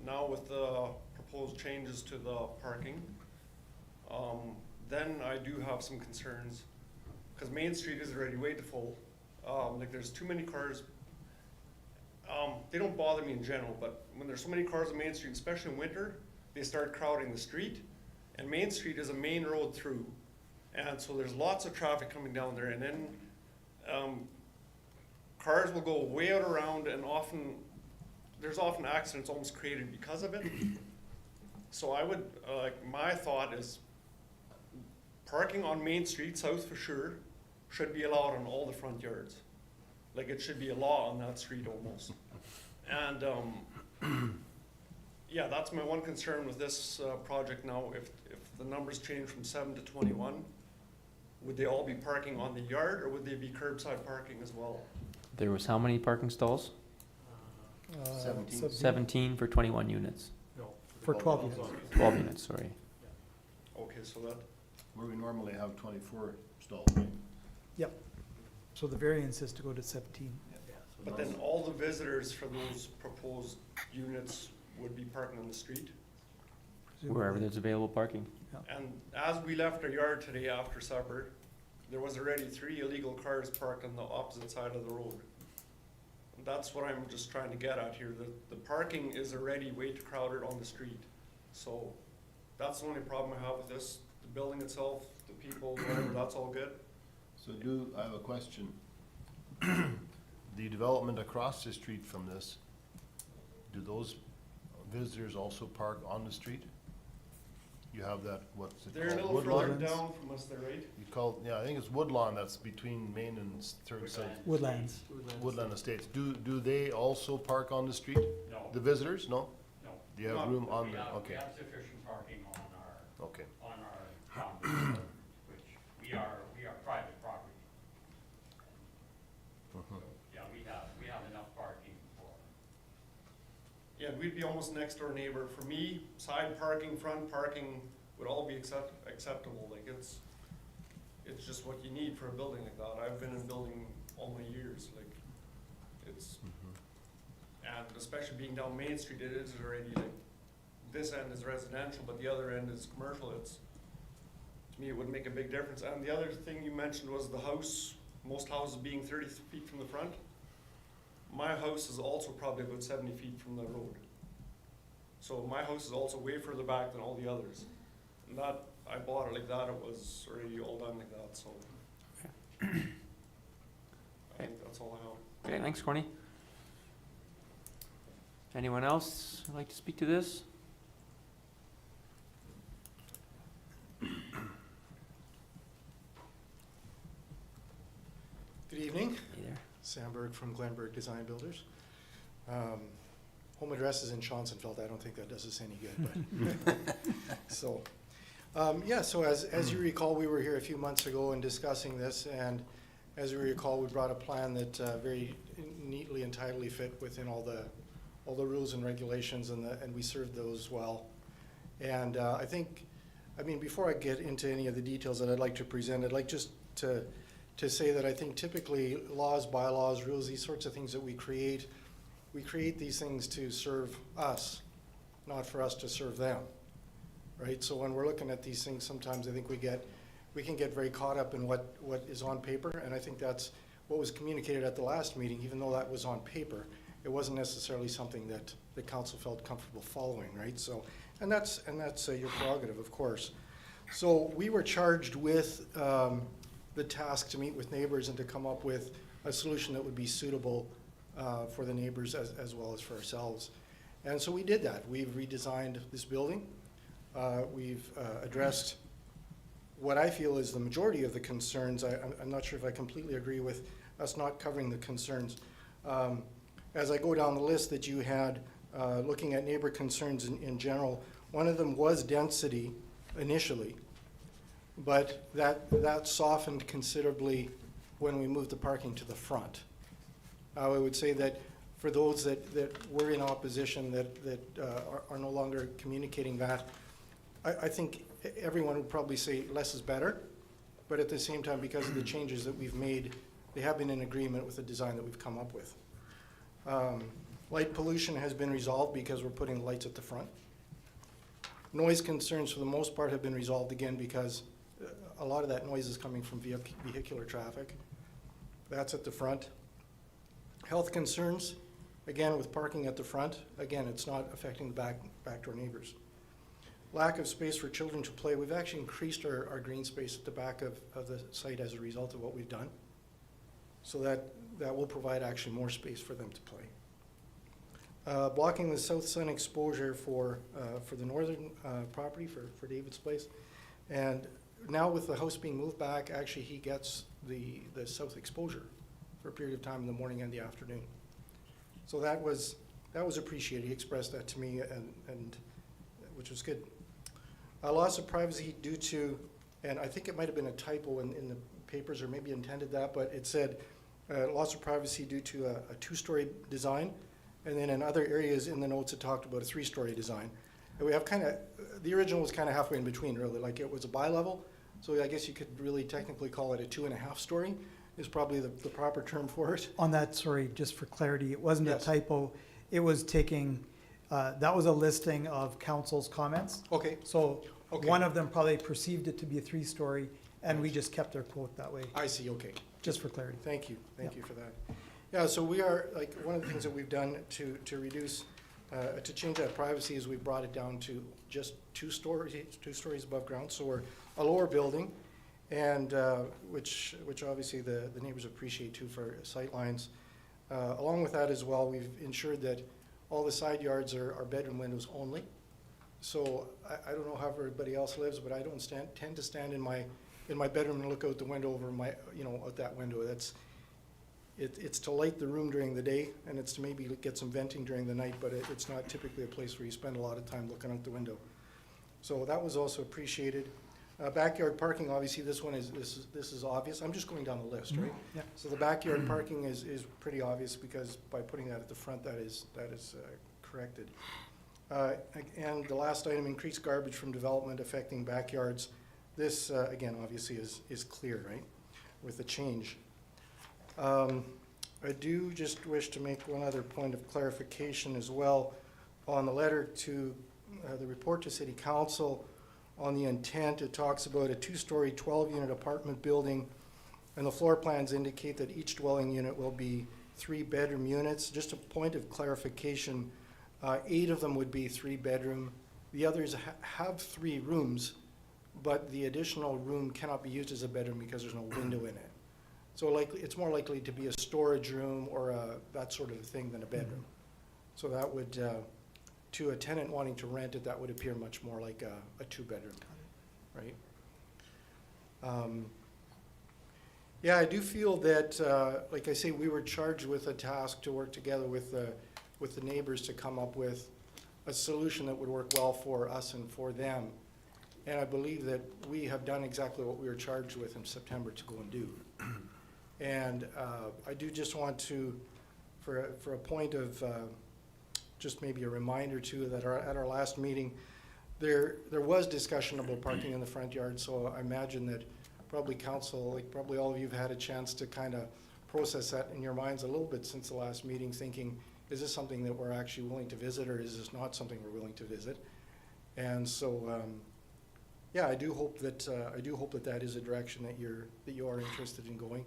now with the proposed changes to the parking, then I do have some concerns, because Main Street is already way too full. Like there's too many cars. They don't bother me in general, but when there's so many cars on Main Street, especially in winter, they start crowding the street, and Main Street is a main road through. And so there's lots of traffic coming down there, and then cars will go way out around, and there's often accidents almost created because of it. So I would, my thought is parking on Main Street South for sure should be allowed on all the front yards. Like it should be a law on that street almost. And yeah, that's my one concern with this project now. If the numbers change from 7 to 21, would they all be parking on the yard, or would they be curbside parking as well? There was how many parking stalls? 17. 17 for 21 units. For 12 units. 12 units, sorry. Okay, so that, Where we normally have 24 stalls, right? Yep. So the variance is to go to 17. but then all the visitors for those proposed units would be parking on the street? Wherever there's available parking. And as we left our yard today after supper, there was already 3 illegal cars parked on the opposite side of the road. And that's what I'm just trying to get at here. The parking is already way too crowded on the street. So that's the only problem I have with this. The building itself, the people, whatever, that's all good. So I have a question. The development across the street from this, do those visitors also park on the street? You have that, what's it They're a called? little further Woodlawn? down from us there, right? You call, yeah, I think it's Woodlawn, that's between Main and Third Site. Woodlands. Woodland Estates. Do they also park on the street? No, The visitors, no? no. Do you have room on We the, have okay, sufficient parking okay. on our boundary, which we are private property. Mhm. So Yeah, we'd be almost next door neighbor. For me, side parking, front parking would all be acceptable. Like it's just what you need for a building like that. I've been in building all my years, like it's, and especially being down Main Street, it is already like, this end is residential, but the other end is commercial. It's, to me, it would make a big difference. And the other thing you mentioned was the house, most houses being 30 feet from the front. My house is also probably about 70 feet from the road. So my house is also way further back than all the others. And that, I bought it like that, it was already all done like that, so. I think that's all I have. Okay, thanks, Corny. Anyone else would like to speak to this? Good evening, Hey there. Sam Berg from Glenberg Design Builders. Home address is in Schonsenfeld. I don't think that does us any good, but so as you recall, we were here a few months ago and discussing this, and as you recall, we brought a plan that very neatly and tidily fit within all the rules and regulations, and we served those well. And I think, before I get into any of the details that I'd like to present, I'd like just to say that I think typically laws, bylaws, rules, these sorts of things that we create these things to serve us, not for us to serve them, right? So when we're looking at these things, sometimes I think we can get very caught up in what is on paper, and I think that's what was communicated at the last meeting. Even though that was on paper, it wasn't necessarily something that the council felt comfortable following, right? So, and that's your prerogative, of course. So we were charged with the task to meet with neighbors and to come up with a solution that would be suitable for the neighbors as well as for ourselves. And so we did that. We've redesigned this building. We've addressed what I feel is the majority of the concerns. I'm not sure if I completely agree with us not covering the concerns. As I go down the list that you had, looking at neighbor concerns in general, one of them was density initially, but that softened considerably when we moved the parking to the front. I would say that for those that were in opposition, that are no longer communicating that, I think everyone would probably say less is better, but at the same time, because of the changes that we've made, they have been in agreement with the design that we've come up with. Light pollution has been resolved because we're putting lights at the front. Noise concerns for the most part have been resolved again because a lot of that noise is coming from vehicular traffic. That's at the front. Health concerns, again with parking at the front, again it's not affecting the backdoor neighbors. Lack of space for children to play. We've actually increased our green space at the back of the site as a result of what we've done. So that will provide actually more space for them to play. Blocking the south sun exposure for the northern property for David's place. And now with the house being moved back, actually he gets the south exposure for a period of time in the morning and the afternoon. So that was appreciated. He expressed that to me, and which was good. Loss of privacy due to, and I think it might have been a typo in the papers, or maybe intended that, but it said loss of privacy due to a two-story design, and then in other areas in the notes it talked about a three-story design. And we have the original was kind of halfway in between, really. Like it was a bi-level, so I guess you could really technically call it a 2.5 story. Is probably the proper term for it. On that, sorry, just for clarity, it wasn't Yes. a typo. It was taking, that was a listing of council's comments. Okay. So Okay. one of them probably perceived it to be a 3-story, and we just kept our quote that way, I see. Okay. just for clarity. Thank you for that. Yeah, so we are, like, one of the things that we've done to reduce, to change that privacy is we've brought it down to just 2 stories above ground, so we're a lower building, and which obviously the neighbors appreciate too for sightlines. Along with that as well, we've ensured that all the side yards are bedroom windows only. So I don't know how everybody else lives, but I don't tend to stand in my bedroom and look out the window over out that window. It's to light the room during the day, and it's to maybe get some venting during the night, but it's not typically a place where you spend a lot of time looking out the window. So that was also appreciated. Backyard parking, obviously, this is obvious. I'm just going down the list, right? Yeah. So the backyard parking is pretty obvious because by putting that at the front, that is corrected. And the last item, increased garbage from development affecting backyards. This, again, obviously is clear, right, with the change. I do just wish to make one other point of clarification as well. On the letter to, the report to City Council on the intent, it talks about a 2-story, 12-unit apartment building, and the floor plans indicate that each dwelling unit will be 3-bedroom units. Just a point of clarification, 8 of them would be 3-bedroom. The others have 3 rooms, but the additional room cannot be used as a bedroom because there's no window in it. So likely, it's more likely to be a storage room or that sort of thing than a bedroom. So that would, to a tenant wanting to rent it, that would appear much more like a 2-bedroom, right? Yeah, I do feel that, like I say, we were charged with a task to work together with the neighbors to come up with a solution that would work well for us and for them. And I believe that we have done exactly what we were charged with in September to go and do. And I do just want to, for a point of just maybe a reminder too, that at our last meeting, there was discussion about parking in the front yard. So I imagine that probably council, like probably all of you have had a chance to kind of process that in your minds a little bit since the last meeting, thinking, is this something that we're actually willing to visit, or is this not something we're willing to visit? And so, yeah, I do hope that that is a direction that you are interested in going,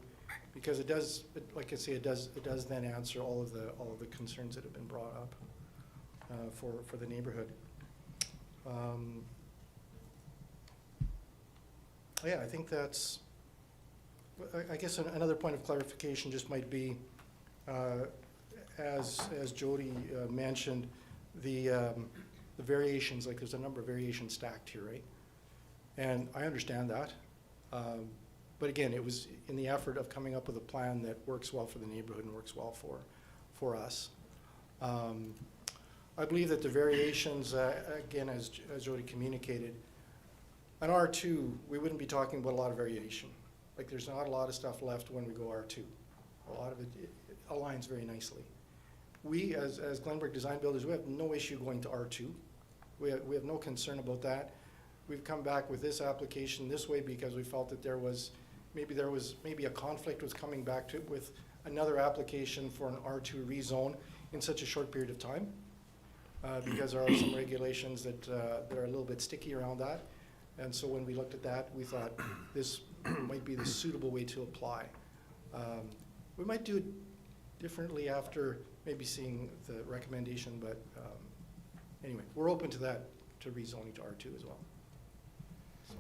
because it does, like I say, it does then answer all of the concerns that have been brought up for the neighborhood. Yeah, I think that's. I guess another point of clarification just might be, as Jody mentioned, the variations. Like, there's a number of variations stacked here, right? And I understand that. But again, it was in the effort of coming up with a plan that works well for the neighborhood and works well for us. I believe that the variations, again, as Jody communicated, on R2, we wouldn't be talking about a lot of variation. Like, there's not a lot of stuff left when we go R2. A lot of it aligns very nicely. We, as Glenbrook Design Builders, we have no issue going to R2. We have no concern about that. We've come back with this application this way because we felt that there was maybe a conflict was coming back to with another application for an R2 rezone in such a short period of time, because there are some regulations that are a little bit sticky around that. And so when we looked at that, we thought this might be the suitable way to apply. We might do it differently after maybe seeing the recommendation, but anyway, we're open to that, to rezoning to R2 as well. So,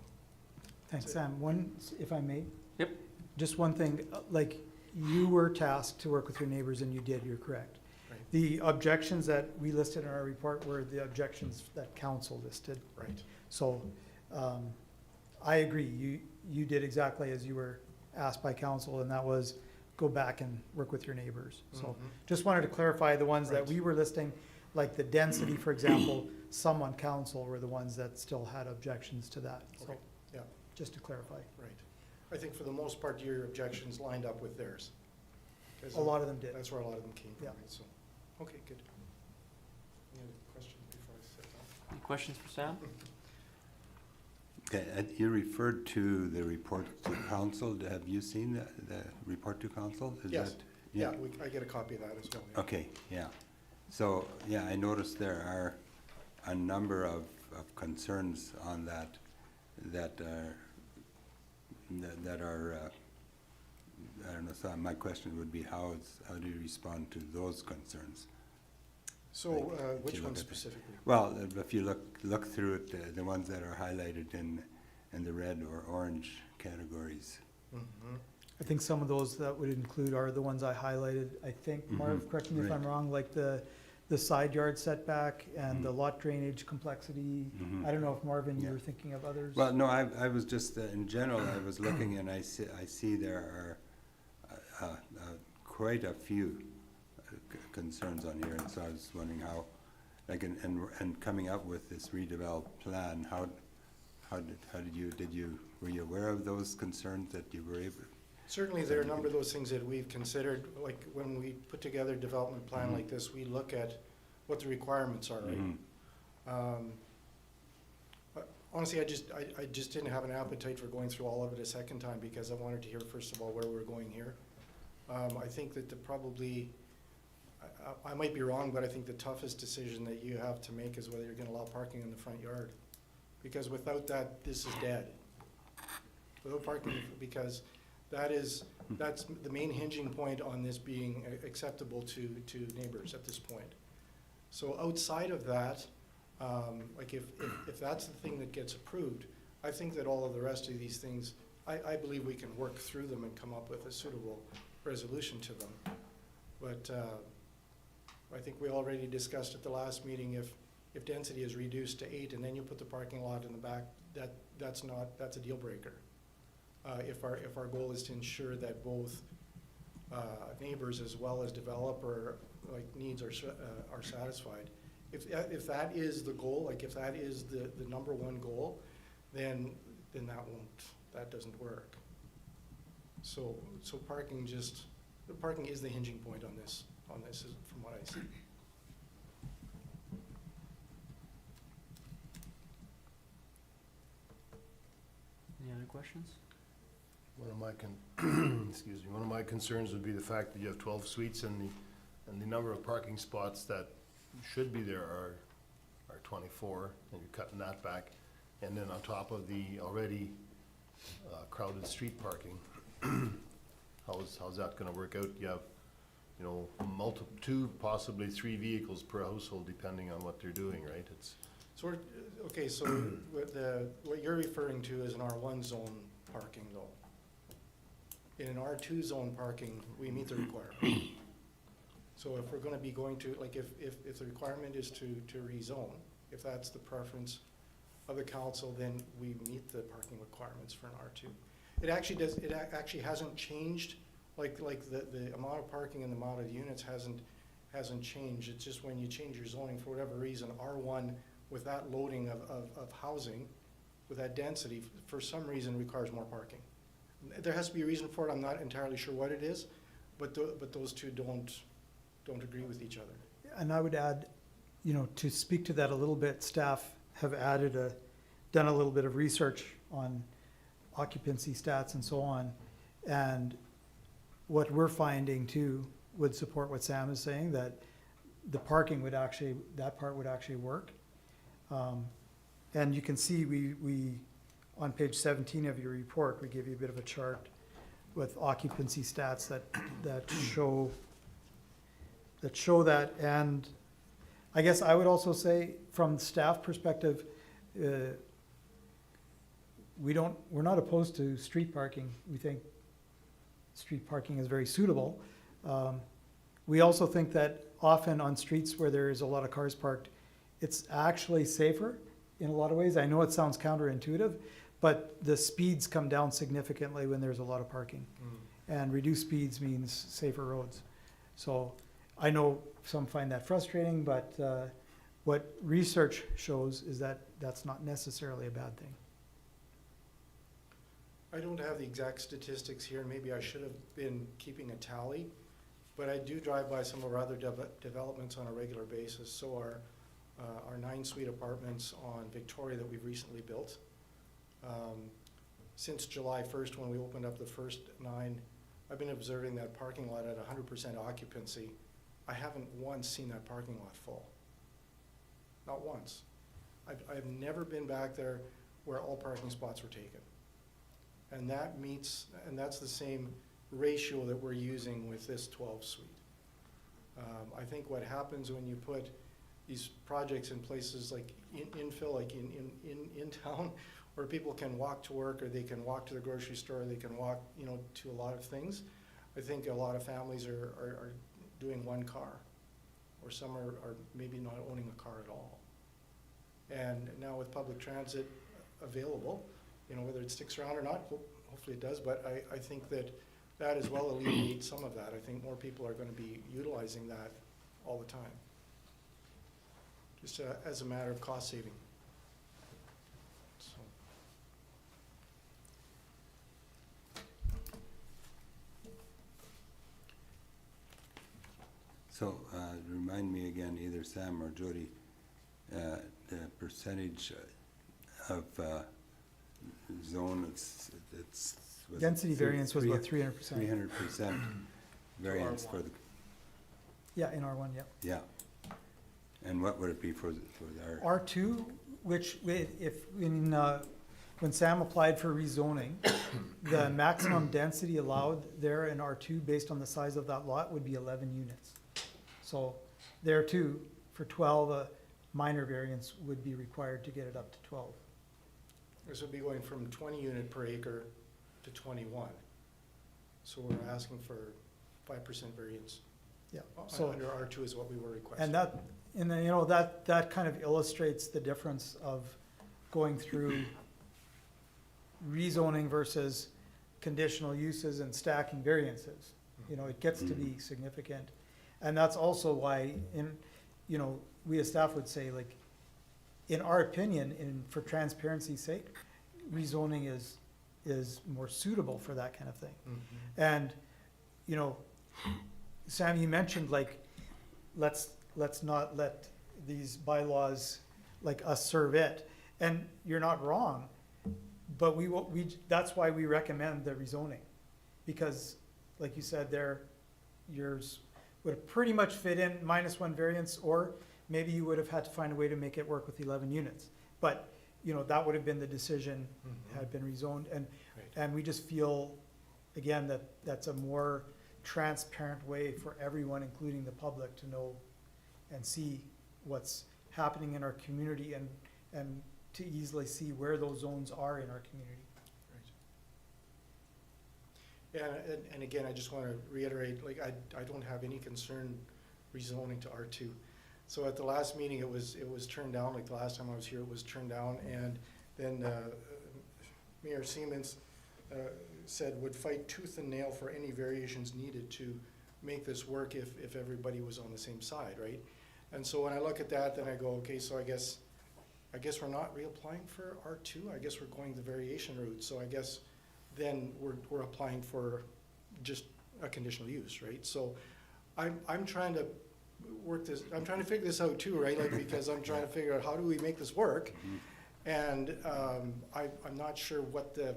Thanks, Sam. One, if I may? Yep. Just one thing, like, you were tasked to work with your neighbors, and you did, you're correct. Right. The objections that we listed in our report were the objections that council listed. Right. So, I agree, you did exactly as you were asked by council, and that was go back and work with your neighbors. So, just wanted to clarify the ones that Right. we were listing, like the density, for example, some on council were the ones that still had objections to that. So, Okay. Yeah. just to clarify. Right. I think for the most part, your objections lined up with theirs. 'Cause A lot of them did. That's where a lot of them came from, Yeah. right? So, okay, good. Any other questions before I sit down? Any questions for Sam? Okay, you referred to the report to council. Have you seen the report to council? Is Yes. that- Yeah, I get a copy of that as well. Yeah. Okay, yeah. So, yeah, I noticed there are a number of concerns on that are, I don't know, so my question would be how do you respond to those concerns? So, Like, if which you one look at specifically? Well, if you look through it, the ones that are highlighted in the red or orange categories. Mhm. I think some of those that would include are the ones I highlighted. I think, Marv, Mhm, correct me if I'm right. wrong, like the side yard setback and the lot drainage complexity. Mhm. I don't know if Marvin, you Yeah. were thinking of others? Well, no, I was just, in general, I was looking and I see there are quite a few concerns on here, and so I was wondering how, like, and coming up with this redeveloped plan, how did you, were you aware of those concerns that you were able? Certainly, there are a number of those things that we've considered, like when we put together a development plan Mhm. like this, we look at what the requirements are, right? Mhm. But honestly, I just didn't have an appetite for going through all of it a second time, because I wanted to hear, first of all, where we're going here. I think that I might be wrong, but I think the toughest decision that you have to make is whether you're gonna allow parking in the front yard. Because without that, this is dead. Without parking, because that's the main hinging point on this being acceptable to neighbors at this point. So outside of that, like if that's the thing that gets approved, I think that all of the rest of these things, I believe we can work through them and come up with a suitable resolution to them. But I think we already discussed at the last meeting, if density is reduced to 8 and then you put the parking lot in the back, that's a deal breaker. If our goal is to ensure that both neighbors as well as developer needs are satisfied. If that is the goal, like if that is the number one goal, then that doesn't work. So parking is the hinging point on this from what I see. Any other questions? One of my excuse me, one of my concerns would be the fact that you have 12 suites and the number of parking spots that should be there are 24, and you're cutting that back. And then on top of the already crowded street parking, how's that gonna work out? You have, two, possibly 3 vehicles per household, depending on what they're doing, right? So what you're referring to is an R1 zone parking though. In an R2 zone parking, we meet the requirement. So if we're gonna be going to, if the requirement is to rezone, if that's the preference of the council, then we meet the parking requirements for an R2. It actually hasn't changed, like the amount of parking and the amount of units hasn't changed. It's just when you change your zoning, for whatever reason, R1 with that loading of housing, with that density, for some reason requires more parking. There has to be a reason for it. I'm not entirely sure what it is, but those two don't agree with each other. And I would add, to speak to that a little bit, staff have done a little bit of research on occupancy stats and so on. And what we're finding too would support what Sam is saying, that the parking that part would actually work. And you can see we on page 17 of your report, we give you a bit of a chart with occupancy stats that show that. And I guess I would also say, from staff perspective, we're not opposed to street parking. We think street parking is very suitable. We also think that often on streets where there is a lot of cars parked, it's actually safer in a lot of ways. I know it sounds counterintuitive, but the speeds come down significantly when there's a lot of parking. And reduced speeds means safer roads. So I know some find that frustrating, but what research shows is that that's not necessarily a bad thing. I don't have the exact statistics here, and maybe I should have been keeping a tally, but I do drive by some of our other developments on a regular basis. So our 9-suite apartments on Victoria that we've recently built. Since July 1st, when we opened up the first 9, I've been observing that parking lot at 100% occupancy. I haven't once seen that parking lot full. Not once. I've never been back there where all parking spots were taken. And that's the same ratio that we're using with this 12-suite. I think what happens when you put these projects in places like infill, like in town, where people can walk to work, or they can walk to the grocery store, or they can walk, to a lot of things. I think a lot of families are doing one car, or some are maybe not owning a car at all. And now with public transit available, whether it sticks around or not, hopefully it does, but I think that as well alleviates some of that. I think more people are going to be utilizing that all the time, just as a matter of cost saving. So. So, remind me again, either Sam or Jody, the percentage of zone, it's. was it Density variance was about 300%. 300% variance for the, Yeah, in R1, yeah. yeah. And what would it be for our? R2, which when Sam applied for rezoning, the maximum density allowed there in R2 based on the size of that lot would be 11 units. So there too, for 12, a minor variance would be required to get it up to 12. This would be going from 20 unit per acre to 21. So we're asking for 5% variance. Yeah, so, Under R2 is what we were requesting. and then, you know, that kind of illustrates the difference of going through rezoning versus conditional uses and stacking variances. You know, it gets to be significant. And that's also why we as staff would say, like, in our opinion, for transparency's sake, rezoning is more suitable for that kind of thing. Mhm. And, you know, Sam, you mentioned like, let's not let these bylaws, like us, serve it. And you're not wrong, but that's why we recommend the rezoning. Because, like you said, yours would have pretty much fit in -1 variance, or maybe you would have had to find a way to make it work with 11 units. But, you know, that would have been the decision had been rezoned. Right. And we just feel, again, that that's a more transparent way for everyone, including the public, to know and see what's happening in our community and to easily see where those zones are in our community. Yeah, and again, I just want to reiterate, like, I don't have any concern rezoning to R2. So at the last meeting, it was turned down, like the last time I was here, it was turned down, and then Mayor Siemens said would fight tooth and nail for any variations needed to make this work if everybody was on the same side, right? And so when I look at that, then I go, okay, so I guess we're not reapplying for R2, I guess we're going the variation route, so I guess then we're applying for just a conditional use, right? So I'm trying to I'm trying to figure this out too, right? Like, because I'm trying to figure out how do we make this work? And I'm not sure what the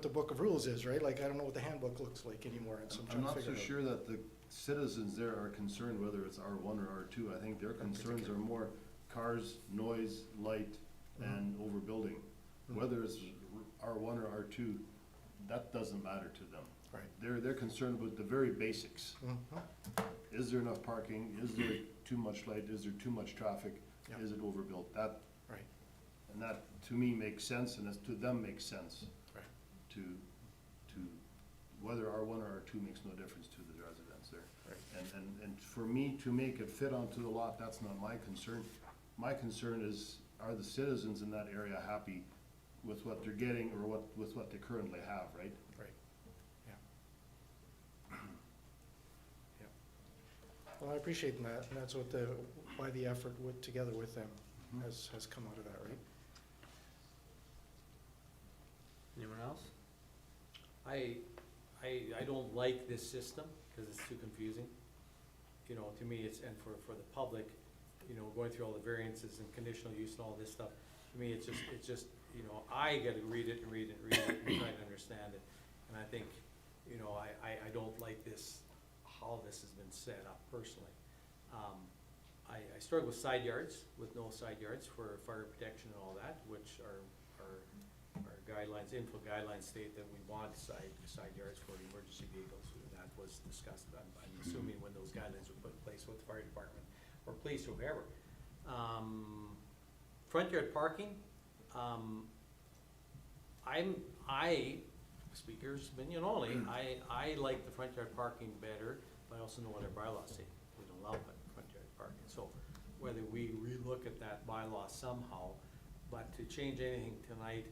book of rules is, right? Like, I don't know what the handbook looks like anymore, and so I'm I'm trying to not figure so it out. sure that the citizens there are concerned whether it's R1 or R2. I think their concerns are more cars, noise, light, and overbuilding. Whether it's R1 or R2, that doesn't matter to them. Right. They're concerned with the very basics. Mhm. Is there enough parking? Is there too much light? Is there too much traffic? Yeah. Is it overbuilt? That, Right. and that to me makes sense, and to them makes sense. Right. To whether R1 or R2 makes no difference to the residents there. Right. And for me to make it fit onto the lot, that's not my concern. My concern is, are the citizens in that area happy with what they're getting or with what they currently have, right? Right. Yeah. Yeah. Well, I appreciate that, and that's why the effort together with them has come out of that, right? Anyone else? I don't like this system, because it's too confusing. You know, to me, and for the public, you know, going through all the variances and conditional use and all this stuff, to me, it's just, you know, I gotta read it and read it and read it and try to understand it. And I think, you know, I don't like this, how this has been set up personally. I struggle with side yards, with no side yards for fire protection and all that, which our guidelines, info guidelines state that we want side yards for emergency vehicles, and that was discussed, I'm assuming, when those guidelines were put in place with the fire department or police or whoever. Front yard parking, speaker's opinion only, I like the front yard parking better, but I also know what our bylaws say, we don't allow front yard parking. So whether we relook at that bylaw somehow, but to change anything tonight,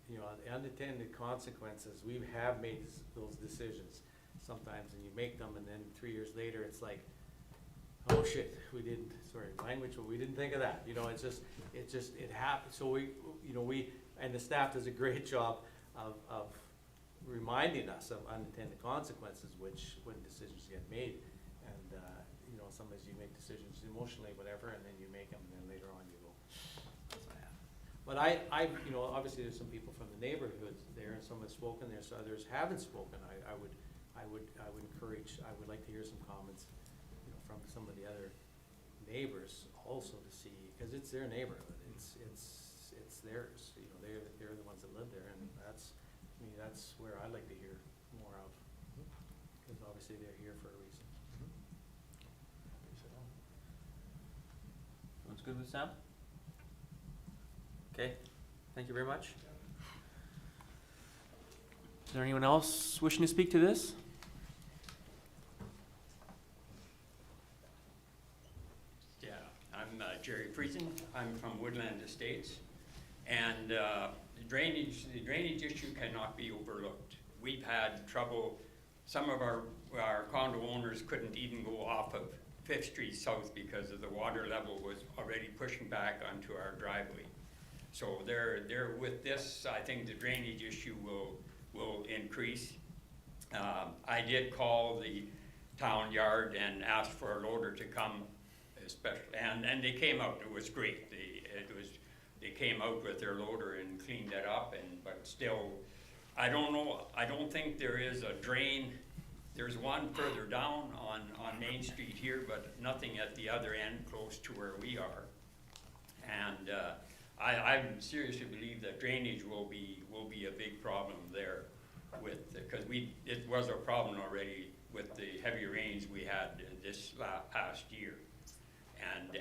you know, the unintended consequences, we have made those decisions sometimes, and you make them, and then 3 years later, it's like, oh shit, we didn't, sorry, language, but we didn't think of that, you know, it happens. So we, and the staff does a great job of reminding us of unintended consequences, which, when decisions get made, and, you know, make decisions emotionally, whatever, and then you make them, and then later on you go. But I, you know, obviously there's some people from the neighborhoods there, and some have spoken, there's others haven't spoken. I would encourage, I would like to hear some comments, you know, from some of the other neighbors also to see, because it's their neighborhood, it's theirs, you know, they're the ones that live there, and that's, to me, that's where I'd like to hear more of, because obviously they're here for a reason. Sounds good with Sam? Okay, thank you very much. Is there anyone else wishing to speak to this? Yeah, I'm Jerry Friesen. I'm from Woodland Estates. And the drainage issue cannot be overlooked. We've had trouble, some of our condo owners couldn't even go off of 5th Street South because of the water level was already pushing back onto our driveway. So they're with this, I think the drainage issue will increase. I did call the town yard and asked for a loader to come, especially, and they came out. It was great. They came out with their loader and cleaned it up, but still, I don't know. I don't think there is a drain. There's one further down on Main Street here, but nothing at the other end close to where we are. And I seriously believe that drainage will be a big problem there, because it was a problem already with the heavy rains we had this past year,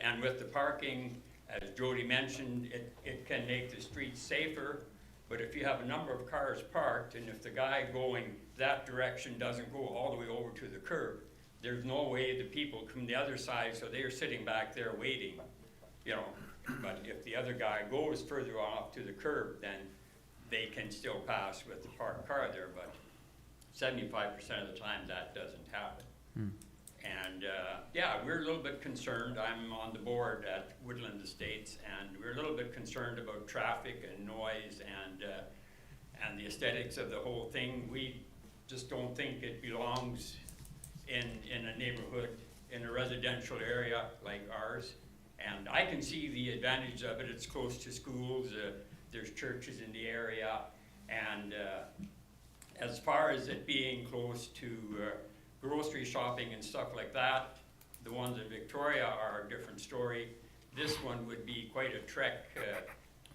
and with the parking, as Jody mentioned, it can make the streets safer. But if you have a number of cars parked, and if the guy going that direction doesn't go all the way over to the curb, there's no way the people come the other side, so they're sitting back there waiting, you know. But if the other guy goes further off to the curb, then they can still pass with the parked car there, but 75% of the time that doesn't happen. And yeah, we're a little bit concerned. I'm on the board at Woodland Estates, and we're a little bit concerned about traffic and noise and the aesthetics of the whole thing. We just don't think it belongs in a neighborhood, in a residential area like ours. And I can see the advantage of it. It's close to schools, there's churches in the area, and as far as it being close to grocery shopping and stuff like that, the ones in Victoria are a different story. This one would be quite a trek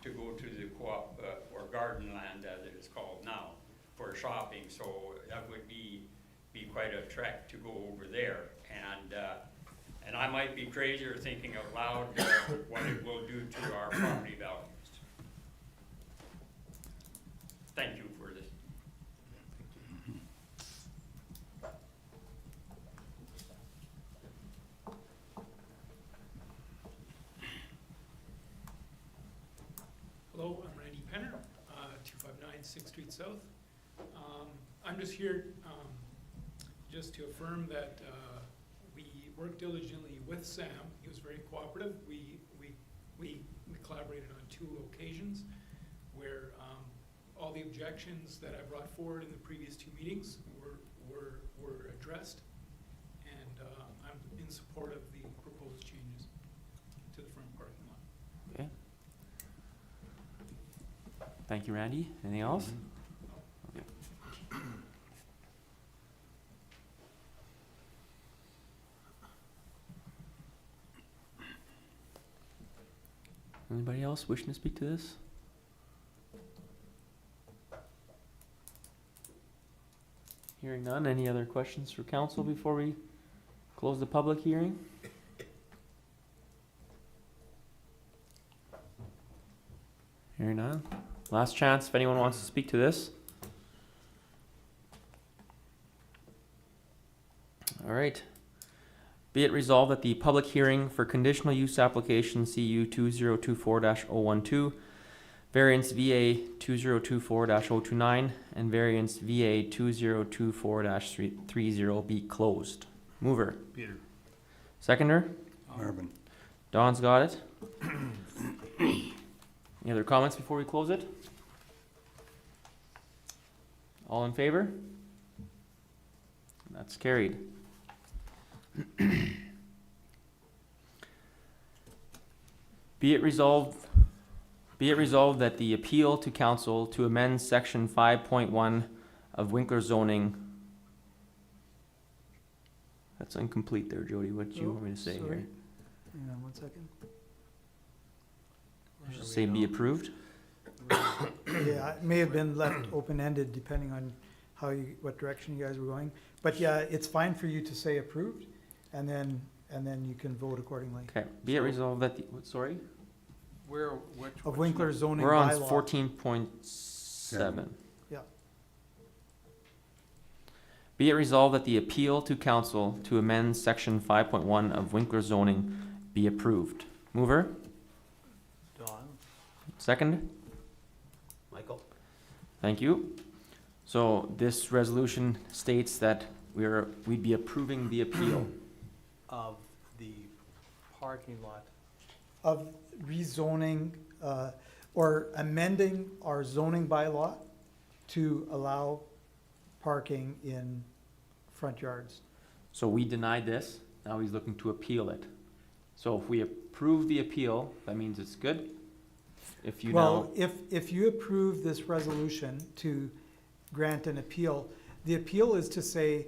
to go to the co-op or garden land, as it is called now, for shopping. So that would be quite a trek to go over there. And I might be crazy or thinking out loud what it will do to our property values. Thank you for this. Hello, I'm Randy Penner, 259 6th Street South. I'm just here just to affirm that we worked diligently with Sam. He was very cooperative. We collaborated on 2 occasions where all the objections that I brought forward in the previous 2 meetings were addressed, and I'm in support of the proposed changes to the front parking lot. Okay. Thank you, Randy. Anything else? Okay. Anybody else wishing to speak to this? Hearing none. Any other questions for council before we close the public hearing? Hearing none. Last chance if anyone wants to speak to this. All right. Be it resolved that the public hearing for conditional use application CU 2024-012, variance VA 2024-029, and variance VA 2024-30 be closed. Mover. Peter. Seconder. Marvin. Don's got it. Any other comments before we close it? All in favor? That's carried. Be it resolved that the appeal to council to amend section 5.1 of Winkler zoning. That's incomplete there, Jody. What do you want me to say sorry. here? Hang on one second. Should say be approved? Yeah, it may have been left open-ended depending on what direction you guys were going. But yeah, it's fine for you to say approved, and then you can vote accordingly. Okay. Be it resolved that the, sorry? Of Winkler zoning We're on bylaw. 14.7. Yeah. Be it resolved that the appeal to council to amend section 5.1 of Winkler zoning be approved. Mover? Don? Second? Michael? Thank you. So this resolution states that we'd be approving the appeal. Of the parking lot. Of rezoning, or amending our zoning bylaw to allow parking in front yards. So we denied this, now he's looking to appeal it. So if we approve the appeal, that means it's good? If you now, Well, if you approve this resolution to grant an appeal, the appeal is to say,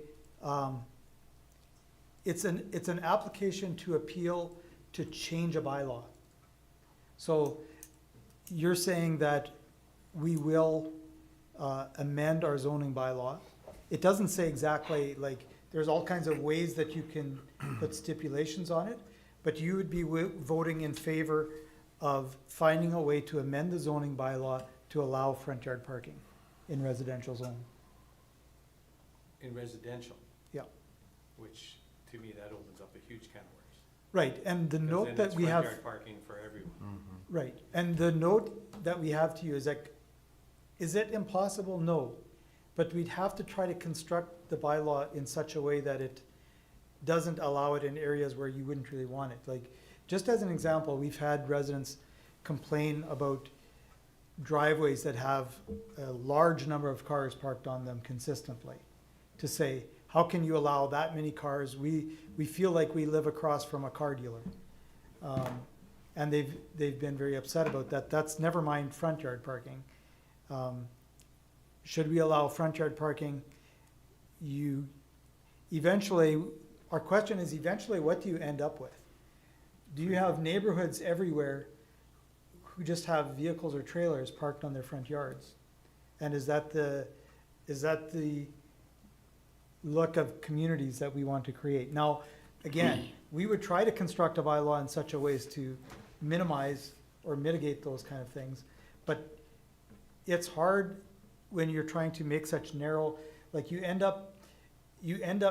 it's an application to appeal to change a bylaw. So you're saying that we will amend our zoning bylaw. It doesn't say exactly, like, there's all kinds of ways that you can put stipulations on it, but you would be voting in favor of finding a way to amend the zoning bylaw to allow front yard parking in residential zone. In residential. Yeah. Which, to me, that opens up a huge can of worms. Right, and the 'Cause note then that it's we front have. yard parking for everyone. Right, and the note that we have to you is like, is it impossible? No. But we'd have to try to construct the bylaw in such a way that it doesn't allow it in areas where you wouldn't really want it. Like, just as an example, we've had residents complain about driveways that have a large number of cars parked on them consistently. To say, how can you allow that many cars? We feel like we live across from a car dealer. And they've been very upset about that. That's never mind front yard parking. Should we allow front yard parking? Our question is eventually, what do you end up with? Do you have neighborhoods everywhere who just have vehicles or trailers parked on their front yards? And is that the look of communities that we want to create? Now, again, we would try to construct a bylaw in such a way as to minimize or mitigate those kind of things. But it's hard when you're trying to make such narrow, like you end up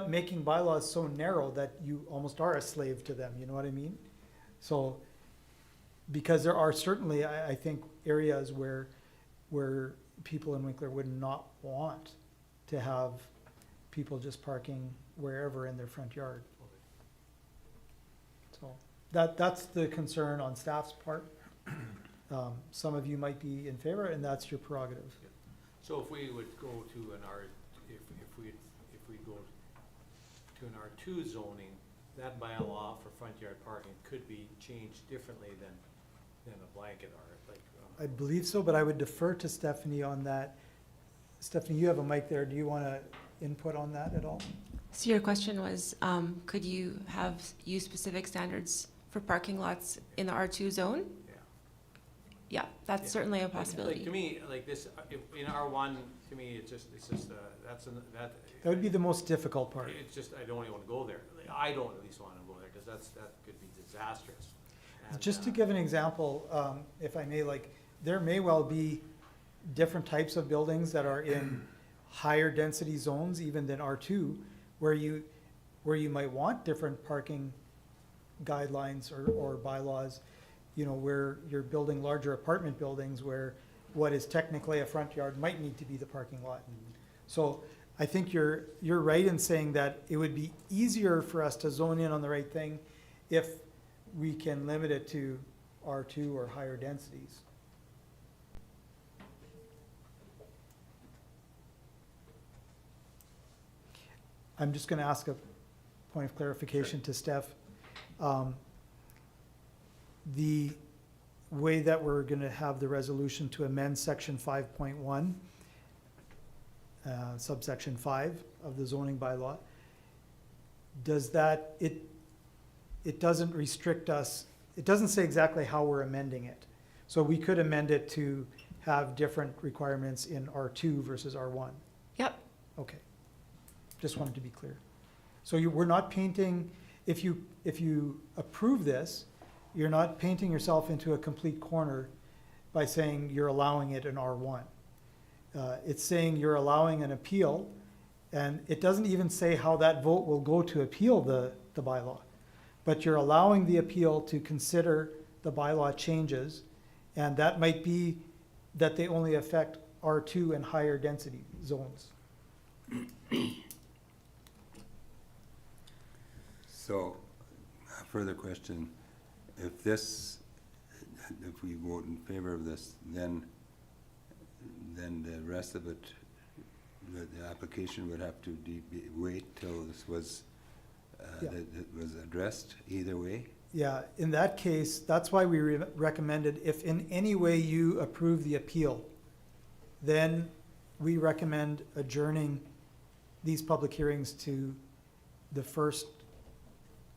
making bylaws so narrow that you almost are a slave to them, you know what I mean? So, because there are certainly, I think, areas where people in Winkler would not want to have people just parking wherever in their front yard. So that's the concern on staff's part. Some of you might be in favor, and that's your prerogative. So if we would go to an if we go to an R2 zoning, that bylaw for front yard parking could be changed differently than a blanket R, like. I believe so, but I would defer to Stephanie on that. Stephanie, you have a mic there. Do you want to input on that at all? So your question was, could you use specific standards for parking lots in the R2 zone? Yeah. Yeah, that's Yeah. certainly a Like, possibility. to me, like this, in R1, to me, it's just, that. That would be the most difficult part. It's just, I don't even wanna go there. Like, I don't at least wanna go there, cause that could be disastrous. And, Just to give an example, if I may, like, there may well be different types of buildings that are in higher density zones even than R2, where you might want different parking guidelines or bylaws, you know, where you're building larger apartment buildings where what is technically a front yard might need to be the parking lot. So I think you're right in saying that it would be easier for us to zone in on the right thing if we can limit it to R2 or higher densities. I'm just gonna ask a point of clarification to Steph. The way that we're gonna have the resolution to amend section 5.1, subsection 5 of the zoning bylaw, does that, it doesn't restrict us, it doesn't say exactly how we're amending it. So we could amend it to have different requirements in R2 versus R1. Yep. Okay. Just wanted to be clear. So we're not painting, if you approve this, you're not painting yourself into a complete corner by saying you're allowing it in R1. It's saying you're allowing an appeal, and it doesn't even say how that vote will go to appeal the bylaw. But you're allowing the appeal to consider the bylaw changes, and that might be that they only affect R2 and higher density zones. So, a further question, if we vote in favor of this, then the rest of it, the application would have to wait till this was, Yeah. that it was addressed either way? Yeah, in that case, that's why we recommended if in any way you approve the appeal, then we recommend adjourning these public hearings to the first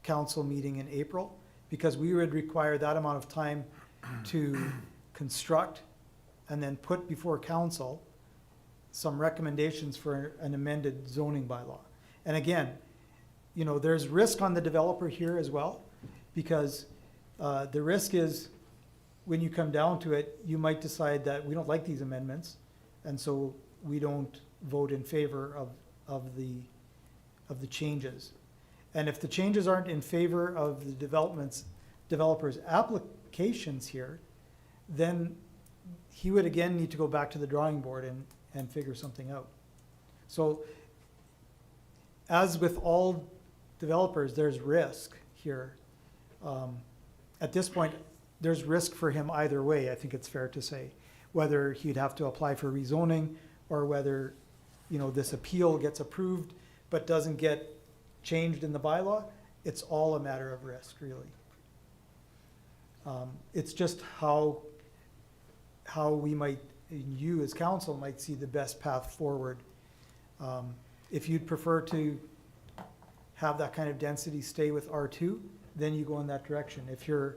council meeting in April, because we would require that amount of time to construct and then put before council some recommendations for an amended zoning bylaw. And again, you know, there's risk on the developer here as well, because the risk is when you come down to it, you might decide that we don't like these amendments, and so we don't vote in favor of the changes. And if the changes aren't in favor of the developer's applications here, then he would again need to go back to the drawing board and figure something out. So as with all developers, there's risk here. At this point, there's risk for him either way, I think it's fair to say. Whether he'd have to apply for rezoning, or whether, you know, this appeal gets approved but doesn't get changed in the bylaw, it's all a matter of risk, really. It's just how we might, you as council might see the best path forward. If you'd prefer to have that kind of density stay with R2, then you go in that direction. If you're,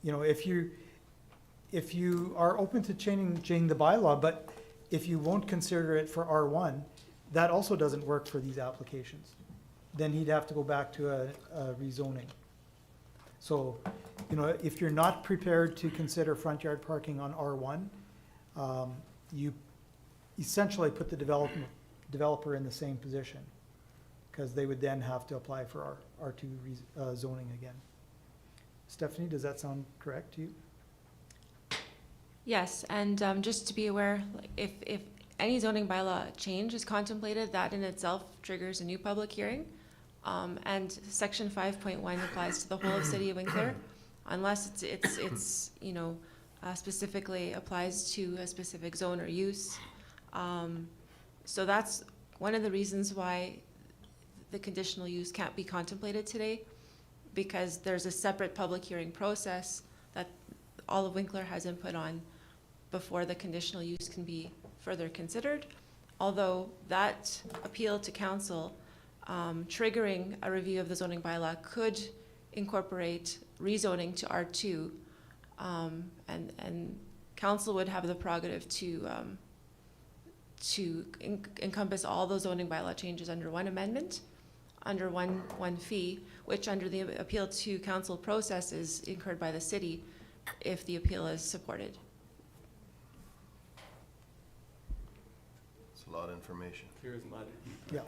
you know, if you are open to changing the bylaw, but if you won't consider it for R1, that also doesn't work for these applications. Then he'd have to go back to a rezoning. So, you know, if you're not prepared to consider front yard parking on R1, you essentially put the developer in the same position, because they would then have to apply for R2 zoning again. Stephanie, does that sound correct to you? Yes, and just to be aware, like, if any zoning bylaw change is contemplated, that in itself triggers a new public hearing. And section 5.1 applies to the whole of City of Winkler, unless it's you know, specifically applies to a specific zone or use. So that's one of the reasons why the conditional use can't be contemplated today, because there's a separate public hearing process that all of Winkler has input on before the conditional use can be further considered. Although that appeal to council triggering a review of the zoning bylaw could incorporate rezoning to R2, and council would have the prerogative to encompass all those zoning bylaw changes under one amendment, under one fee, which under the appeal to council process is incurred by the city if the appeal is supported. It's a lot of information. Clear as mud. Yeah.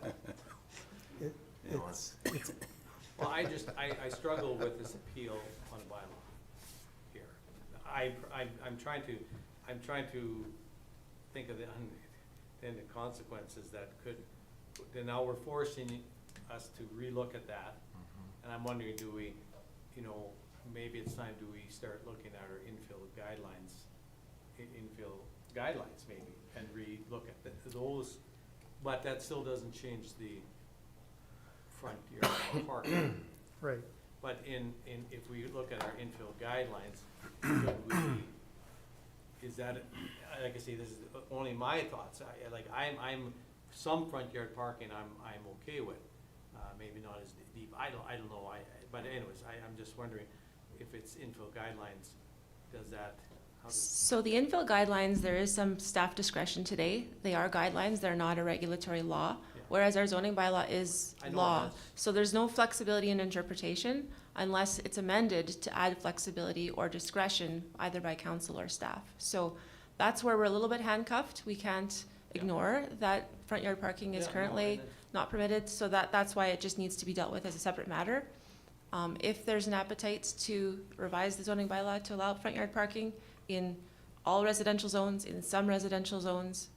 You know, It's Well, I struggle with this appeal on a bylaw here. I'm trying to think of the unintended consequences that could, then now we're forcing us to relook at that. And I'm wondering, do we, you know, maybe it's time, do we start looking at our infill guidelines maybe, and re-look at those, but that still doesn't change the front yard parking. right. But if we look at our infill guidelines, should we, is that, like I say, this is only my thoughts, I'm, some front yard parking I'm okay with, maybe not as deep, I don't know, but anyways, I'm just wondering if it's infill guidelines, does that, how does? So the infill guidelines, there is some staff discretion today. They are guidelines, they're not a regulatory law, Yeah. whereas our zoning bylaw is I know law. that's- So there's no flexibility in interpretation unless it's amended to add flexibility or discretion either by council or staff. So that's where we're a little bit handcuffed. We can't ignore that front yard parking is Yeah, no, currently and not permitted, so that's why it just needs to be dealt with as a separate matter. If there's an appetite to revise the zoning bylaw to allow front yard parking in all residential zones, in some residential zones,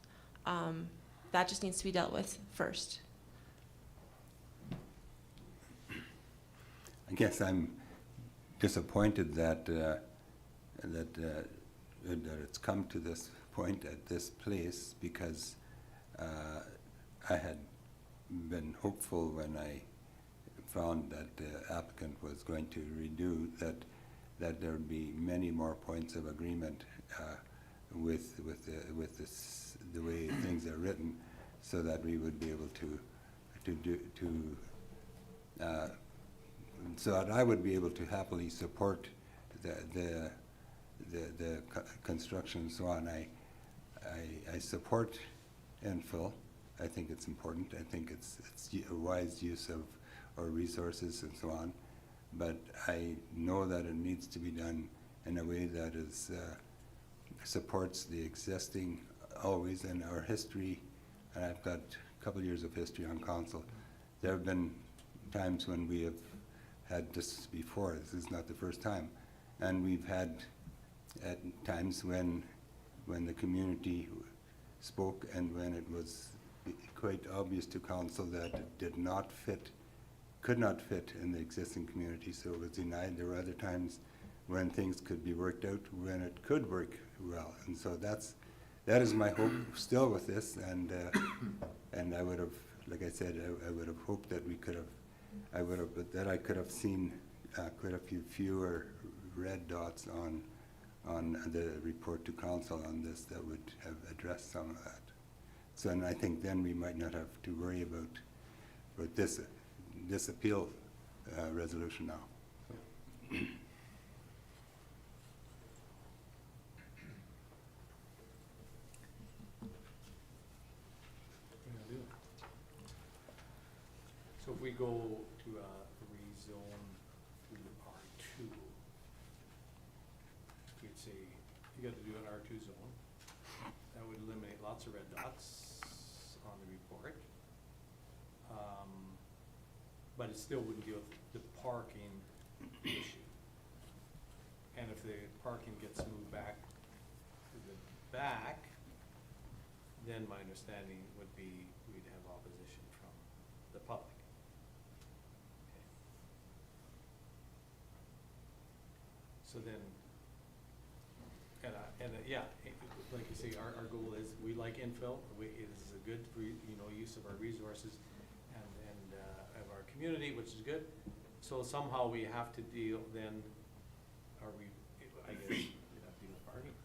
that just needs to be dealt with first. I guess I'm disappointed that it's come to this point at this place, because I had been hopeful when I found that the applicant was going to redo that there would be many more points of agreement with the way things are written, so that we would be able so that I would be able to happily support the construction and so on. I support infill. I think it's important. I think it's a wise use of our resources and so on. But I know that it needs to be done in a way that is supports the existing always in our history. And I've got a couple of years of history on council. There have been times when we have had this before. This is not the first time. And we've had at times when the community spoke and when it was quite obvious to council that it did not fit, could not fit in the existing community, so it was denied. There were other times when things could be worked out, when it could work well. And so that is my hope still with this, and I would have, like I said, I would have hoped that we could have, I could have seen quite a few fewer red dots on the report to council on this that would have addressed some of that. So, and I think then we might not have to worry about this appeal resolution now. So if we go to rezone to R2, we'd say you got to do an R2 zone. That would eliminate lots of red dots on the report. But it still wouldn't deal with the parking issue. And if the parking gets moved back to the back, then my understanding would be we'd have opposition from the public. So then, yeah, like you say, our goal is, we like infill, it is a good, use of our resources and of our community, which is good. So somehow we have to deal then, I guess, we have to deal with parking.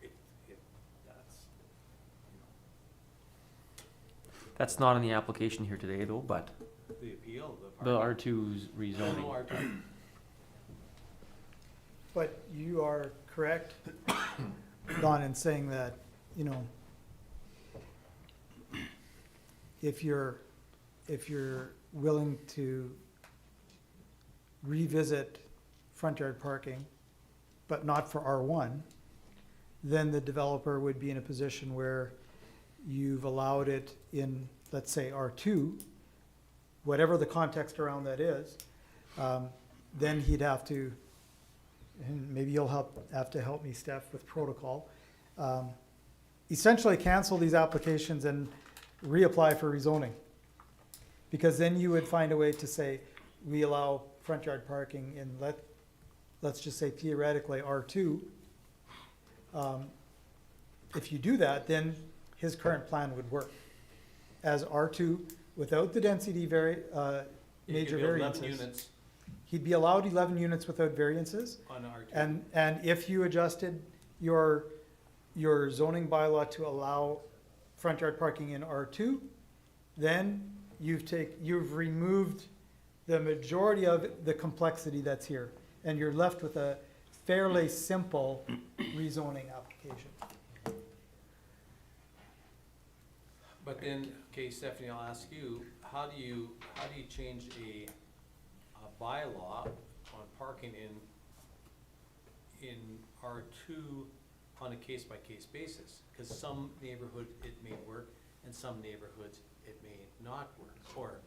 If that's, That's not in the application here today though, but the appeal, the R2's rezoning. No, R2. But you are correct, Don, in saying that, if you're willing to revisit front yard parking, but not for R1, then the developer would be in a position where you've allowed it in, let's say, R2, whatever the context around that is, then he'd have to, and maybe you'll have to help me, Steph, with protocol, essentially cancel these applications and reapply for rezoning. Because then you would find a way to say, we allow front yard parking in, let's just say theoretically R2. If you do that, then his current plan would work as R2 without the density major variances. 11 units He'd be allowed 11 units without variances. on R2. And if you adjusted your zoning bylaw to allow front yard parking in R2, then you've removed the majority of the complexity that's here. And you're left with a fairly simple rezoning application. But then, okay, Stephanie, I'll ask you, how do you change a bylaw on parking in R2 on a case-by-case basis? Because some neighborhood it may work, and some neighborhoods it may not work, or.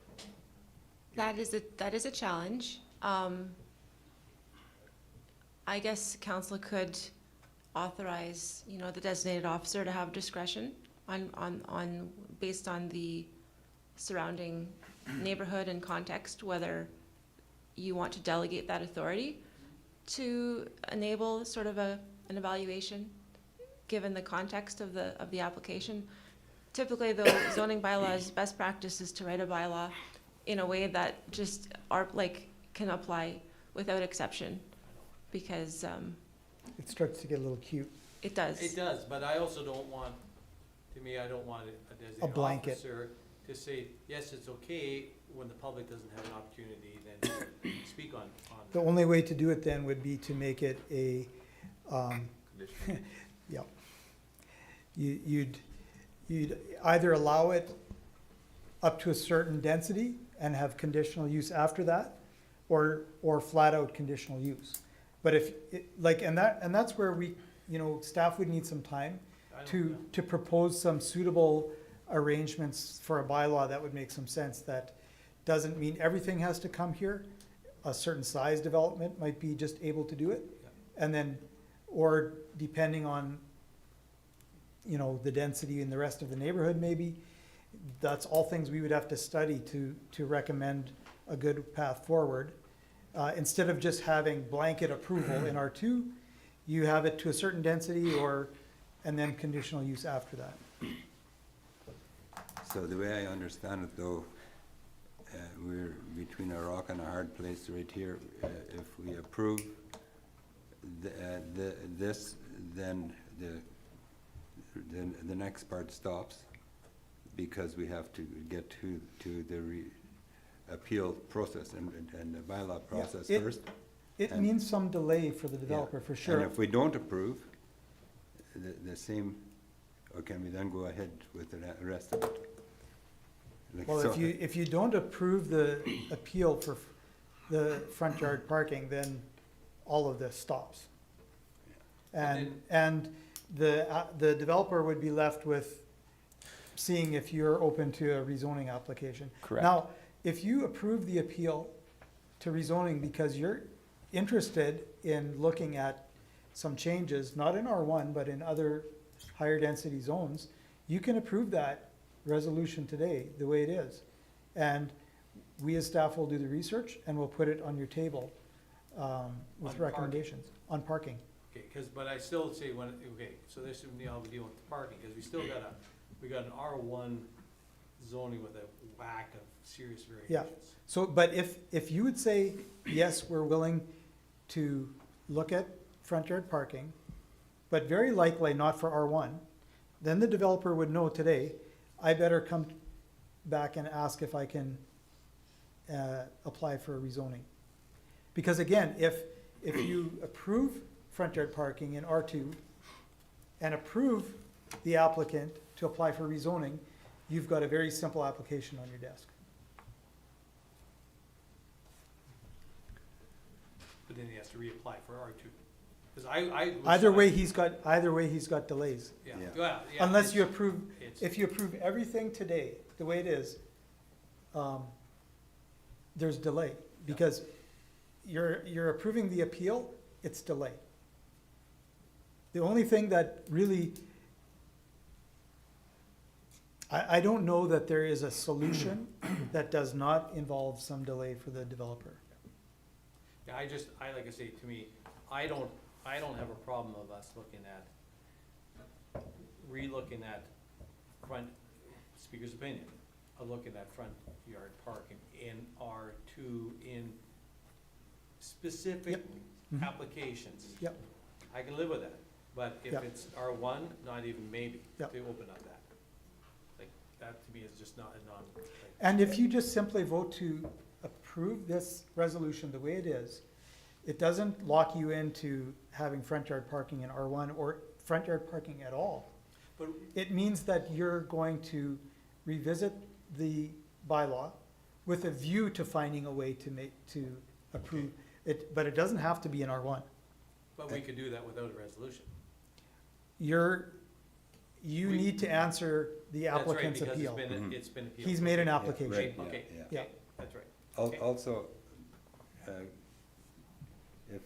That is a challenge. I guess council could authorize, the designated officer to have discretion on based on the surrounding neighborhood and context, whether you want to delegate that authority to enable sort of an evaluation, given the context of the application. Typically, the zoning bylaws, best practice is to write a bylaw in a way that just can apply without exception, because It starts to get a little cute. it does. It does, but I also don't want, to me, I don't want a designated blanket. officer to say, yes, it's okay, when the public doesn't have an opportunity then to speak on The only way to do it then would be to make it a, yeah. You'd either allow it up to a certain density and have conditional use after that, or flat out conditional use. But if, and that's where we, staff would need some time to propose some suitable arrangements for a bylaw that would make some sense, that doesn't mean everything has to come here. A certain size development might be just able to do it. And then, or depending on, the density in the rest of the neighborhood maybe, that's all things we would have to study to recommend a good path forward. Instead of just having blanket approval in R2, you have it to a certain density and then conditional use after that. So the way I understand it though, we're between a rock and a hard place right here. If we approve this, then the next part stops, because we have to get to the appeal process and the bylaw process first. It And- means some delay for the developer, for sure. And if we don't approve, the same, or can we then go ahead with the rest of it? Like, Well, so- if you don't approve the appeal for the front yard parking, then all of this stops. And the developer would be left with seeing if you're open to a rezoning application. Correct. Now, if you approve the appeal to rezoning because you're interested in looking at some changes, not in R1, but in other higher density zones, you can approve that resolution today, the way it is. And we as staff will do the research and we'll put it on your table with On recommendations on parking. Okay, but I still say so this would be how we deal with the parking, because we got an R1 zoning with a whack of serious variations. So, but if you would say, yes, we're willing to look at front yard parking, but very likely not for R1, then the developer would know today, I better come back and ask if I can apply for a rezoning. Because again, if you approve front yard parking in R2 and approve the applicant to apply for rezoning, you've got a very simple application on your desk. But then he has to reapply for R2. Because I. Either way, he's got delays. Yeah, Yeah. yeah. Unless you it's- approve, it's- if you approve everything today, the way it is, there's delay. Because you're approving the appeal, it's delay. The only thing that really, I don't know that there is a solution that does not involve some delay for the developer. Yeah, like I say, to me, I don't have a problem of us re-looking at front speaker's opinion. look at that front yard parking in R2 in specific Yep. Mhm. applications. Yep. I can live with that, but if Yep. it's R1, not even maybe, Yep. to open up that. Like, that to me is just not a like, And if you just simply vote to approve this resolution the way it is, it doesn't lock you into having front yard parking in R1 or front yard parking at all. But It means that you're going to revisit the bylaw with a view to finding a way to approve it, but it doesn't have to be in R1. But we could do that without a resolution. You We- need to answer the That's right, applicant's because appeal. Mhm. it's been appealed. He's made an Yeah, application. right, yeah, Okay, yeah. Yeah. okay, that's right. Al- Okay. Also, if,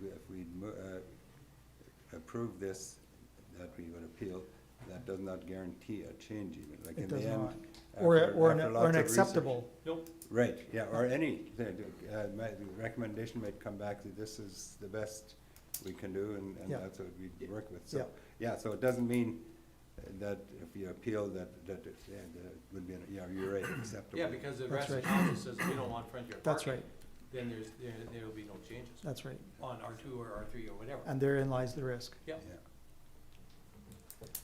if we approve this, that we would appeal, that does not guarantee a change even, like It in does the end. not. Or after- or after an lots of research- acceptable. Nope, Right, yeah, or any, the recommendation might come back that this is the best we can do, and Yeah. that's what we work with, Yeah. so, yeah, so it doesn't mean that if you appeal, that it would be, yeah, you're right, acceptable. yeah, because the That's rest of the right. council says we don't want front yard That's parking. right, Then there will be no changes that's right. on R2 or R3 or whatever. And therein lies the risk. Yep.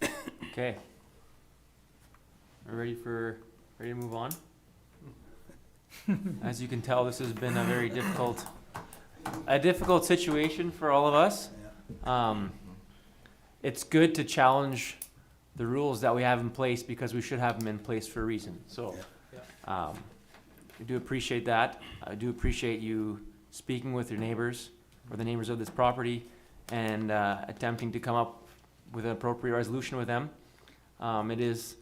Yeah. Okay. We're ready to move on? As you can tell, this has been a very difficult situation for all of us. It's good to challenge the rules that we have in place because we should have them in place for a reason, so. I do appreciate that. I do appreciate you speaking with your neighbors or the neighbors of this property and attempting to come up with an appropriate resolution with them. It is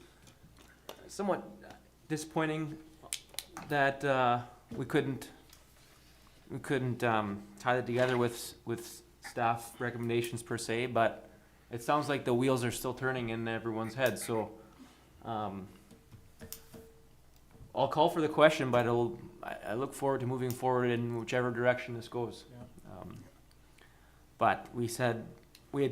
somewhat disappointing that we couldn't tie that together with staff recommendations per se, but it sounds like the wheels are still turning in everyone's head, so I'll call for the question, but I look forward to moving forward in whichever direction this goes. But we had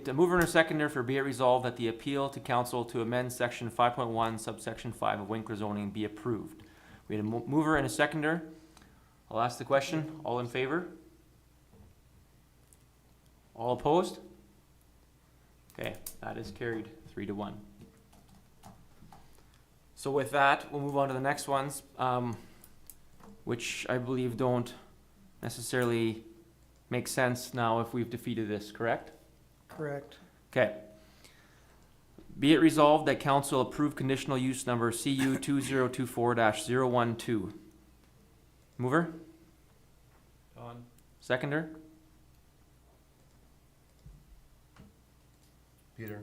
a mover and a seconder for be it resolved that the appeal to council to amend section 5.1 subsection 5 of Winkler zoning be approved. We had a mover and a seconder. I'll ask the question. All in favor? All opposed? Okay, that is carried 3-1. So with that, we'll move on to the next ones, which I believe don't necessarily make sense now if we've defeated this, correct? Correct. Okay. Be it resolved that council approve conditional use number CU 2024-012. Mover? Don? Seconder? Peter?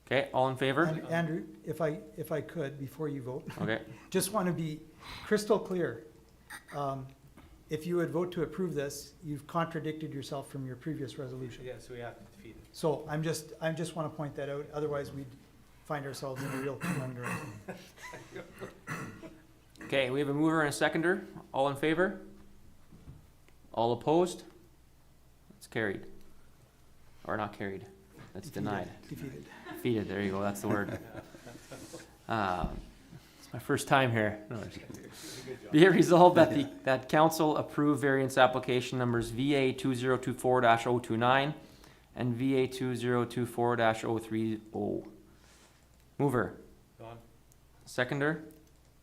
Okay, all in favor? And Andrew, if I could, before you vote, Okay, just want to be crystal clear. If you would vote to approve this, you've contradicted yourself from your previous resolution. Yeah, so we have to defeat it. So I just want to point that out, otherwise we'd find ourselves in a real conundrum. okay, we have a mover and a seconder. All in favor? All opposed? It's carried. Or not carried. That's denied. Defeated. Defeated, there you go, that's the word. It's my first time here. No, I'm just kidding. Be it resolved that that council approve variance application numbers VA 2024-029 and VA 2024-030. Mover, Don? seconder,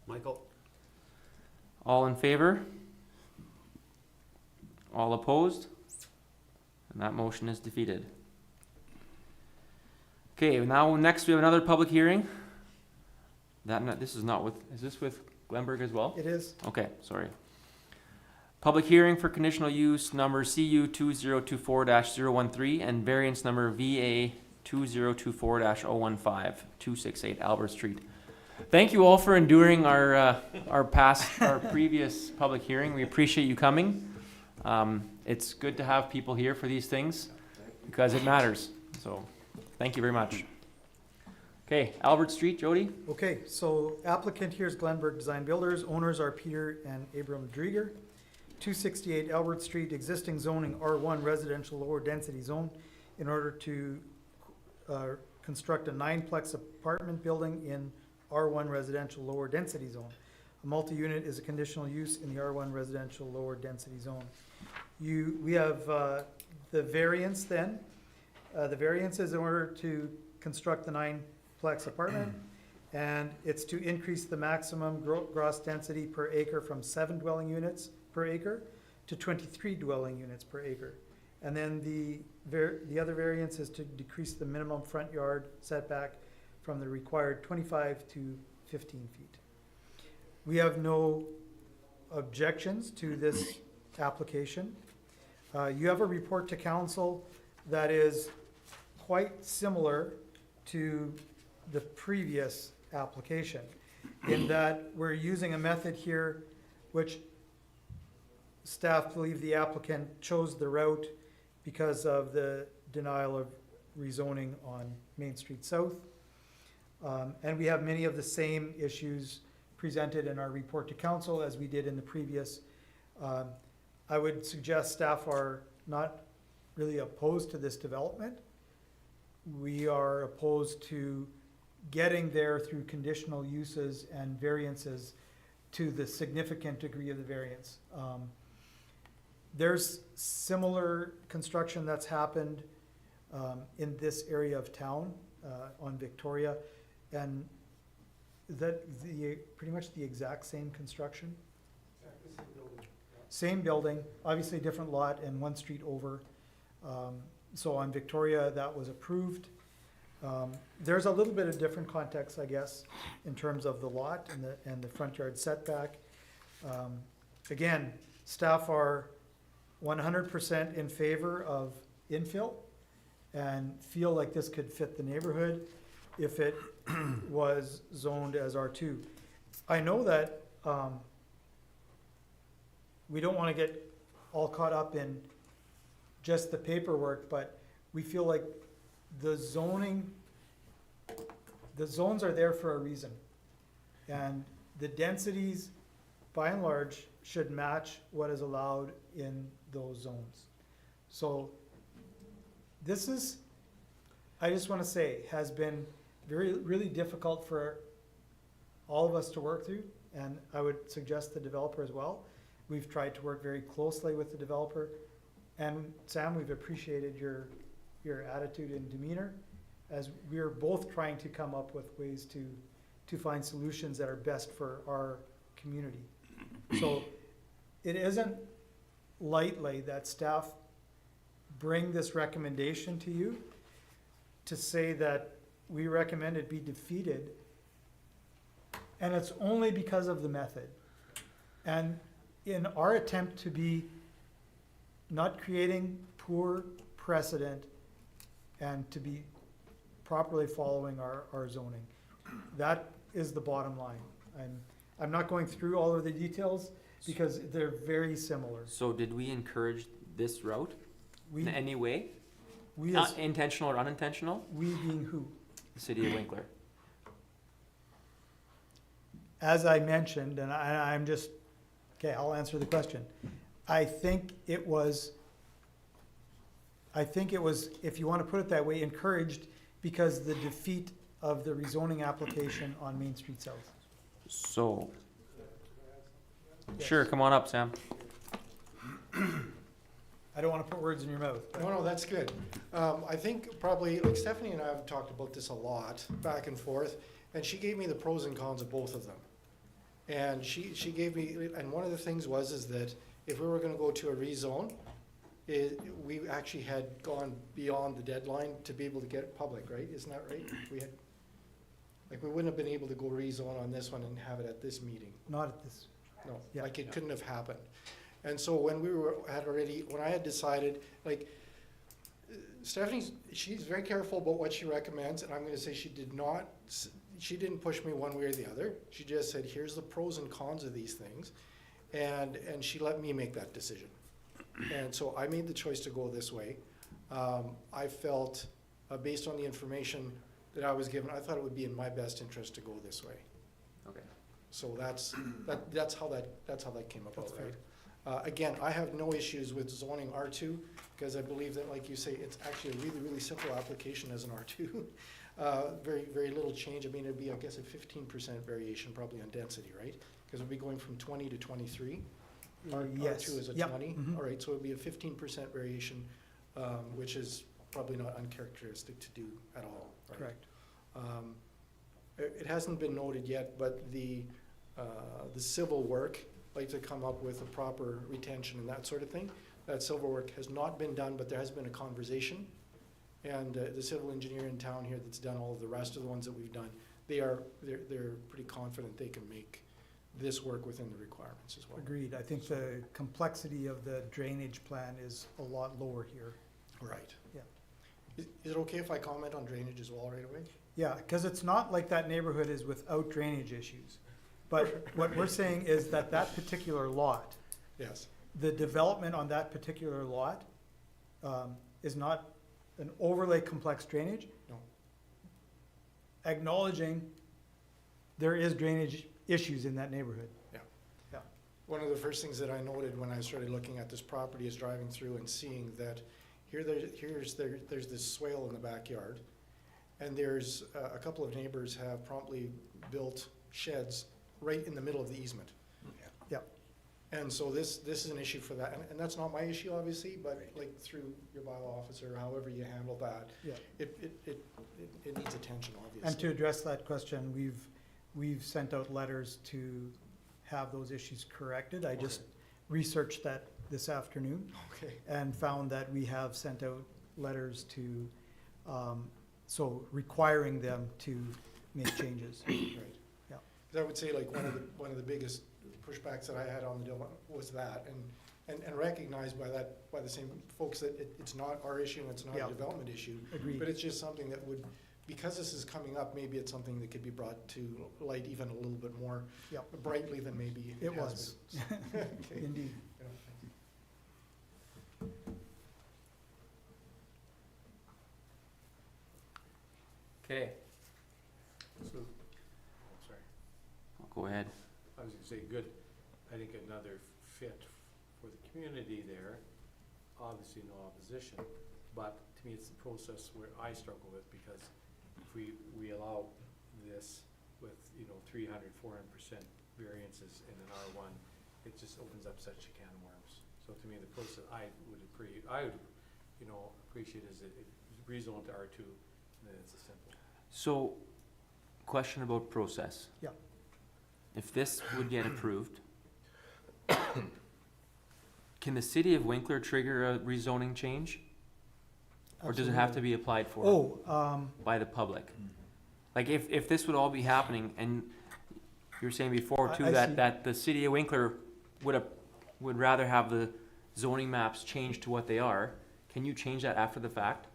Michael? all in favor? All opposed? And that motion is defeated. Okay, now next we have another public hearing. This is not with, is this with Glenberg as well? It is. Okay, sorry. Public hearing for conditional use number CU 2024-013 and variance number VA 2024-015, 268 Albert Street. Thank you all for enduring our previous public hearing. We appreciate you coming. It's good to have people here for these things because it matters. So, thank you very much. Okay, Albert Street, Jody? Okay, so applicant here is Glenberg Design Builders. Owners are Peter and Abram Drieger. 268 Albert Street, existing zoning R1 residential lower density zone in order to construct a 9-plex apartment building in R1 residential lower density zone. A multi-unit is a conditional use in the R1 residential lower density zone. We have the variance then. The variance is in order to construct the 9-plex apartment, and it's to increase the maximum gross density per acre from 7 dwelling units per acre to 23 dwelling units per acre. And then the other variance is to decrease the minimum front yard setback from the required 25 to 15 feet. We have no objections to this application. You have a report to council that is quite similar to the previous application, in that we're using a method here which staff believe the applicant chose the route because of the denial of rezoning on Main Street South. And we have many of the same issues presented in our report to council as we did in the previous. I would suggest staff are not really opposed to this development. We are opposed to getting there through conditional uses and variances to the significant degree of the variance. There's similar construction that's happened in this area of town on Victoria, and that pretty much the exact same construction. Same building, obviously different lot and one street over. So on Victoria, that was approved. There's a little bit of different context, I guess, in terms of the lot and the front yard setback. Again, staff are 100% in favor of infill and feel like this could fit the neighborhood if it was zoned as R2. I know that we don't want to get all caught up in just the paperwork, but we feel like the zones are there for a reason. And the densities, by and large, should match what is allowed in those zones. So this is, I just want to say, has been really difficult for all of us to work through, and I would suggest the developer as well. We've tried to work very closely with the developer, and Sam, we've appreciated your attitude and demeanor as we're both trying to come up with ways to find solutions that are best for our community. So it isn't lightly that staff bring this recommendation to you to say that we recommend it be defeated, and it's only because of the method. And in our attempt to be not creating poor precedent and to be properly following our zoning. That is the bottom line. I'm not going through all of the details because they're very similar. So did we encourage this route in We, any way? we as, Intentional or unintentional? we being who? The city of Winkler. As I mentioned, and I'm just, okay, I'll answer the question. I think it was, if you want to put it that way, encouraged because the defeat of the rezoning application on Main Street South. So, sure, come on up, Sam. I don't want to put words in your mouth. but- No, that's good. I think probably, like Stephanie and I have talked about this a lot, back and forth, and she gave me the pros and cons of both of them. And she gave me, and one of the things is that if we were gonna go to a rezone, we actually had gone beyond the deadline to be able to get it public, right? Isn't that right? We wouldn't have been able to go rezone on this one and have it at this meeting. Not at this, No, Yeah. like it couldn't have happened. And so when when I had decided, like, she's very careful about what she recommends, and I'm gonna say she didn't push me one way or the other. She just said, here's the pros and cons of these things, and she let me make that decision. And so I made the choice to go this way. I felt, based on the information that I was given, I thought it would be in my best interest to go this way. Okay. So that's how that came about, That's fair. right? Again, I have no issues with zoning R2, because I believe that, like you say, it's actually a really, really simple application as an R2. Very, very little change. I mean, it'd be, I guess, a 15% variation probably on density, right? Because we'd be going from 20 to 23. Yes. R2 is a Yep. 20. Mhm. All right, so it'd be a 15% variation, which is probably not uncharacteristic to do at all, right? Correct. It hasn't been noted yet, but the civil work, like to come up with a proper retention and that sort of thing. That civil work has not been done, but there has been a conversation. And the civil engineer in town here that's done all of the rest of the ones that we've done, they're pretty confident they can make this work within the requirements as well. Agreed. I think the complexity of the drainage plan is a lot lower here. Right. Yeah. Is it okay if I comment on drainage as well right away? Yeah, because it's not like that neighborhood is without drainage issues. But what we're saying is that that particular lot, Yes. the development on that particular lot is not an overly complex drainage. No. Acknowledging there is drainage issues in that neighborhood. One of the first things that I noted when I started looking at this property is driving through and seeing that there's this swale in the backyard, and there's a couple of neighbors have promptly built sheds right in the middle of the easement. Yep. And so this is an issue for that, and that's not my issue, obviously, but like through your bylaw officer, however you handle that, Yeah. it needs attention, obviously. And to address that question, we've sent out letters to have those issues corrected. I just researched that this afternoon Okay, and found that we have sent out letters to, so requiring them to make changes. right. Yeah. 'Cause I would say like one of the biggest pushbacks that I had on the deal was that, and recognized by the same folks that it's not our issue and it's not Yeah. a development issue, Agreed. but it's just something that would, because this is coming up, maybe it's something that could be brought to light even a little bit more Yeah. brightly than maybe It has was. been. Okay. Indeed. Yeah. Okay, So, sorry, go ahead. I was gonna say, good, I think another fit for the community there, obviously no opposition, but to me, it's the process where I struggle with, because if we allow this with, 300, 400% variances in an R1, it just opens up such a can of worms. So to me, the process I would appreciate is it rezone to R2, and then it's a simple. So, question about process. Yeah. If this would get approved, can the city of Winkler trigger a rezoning change? Or does it have to be applied for by the public? Like if this would all be happening, and you were saying before too, I see. that the city of Winkler would rather have the zoning maps changed to what they are, can you change that after the fact?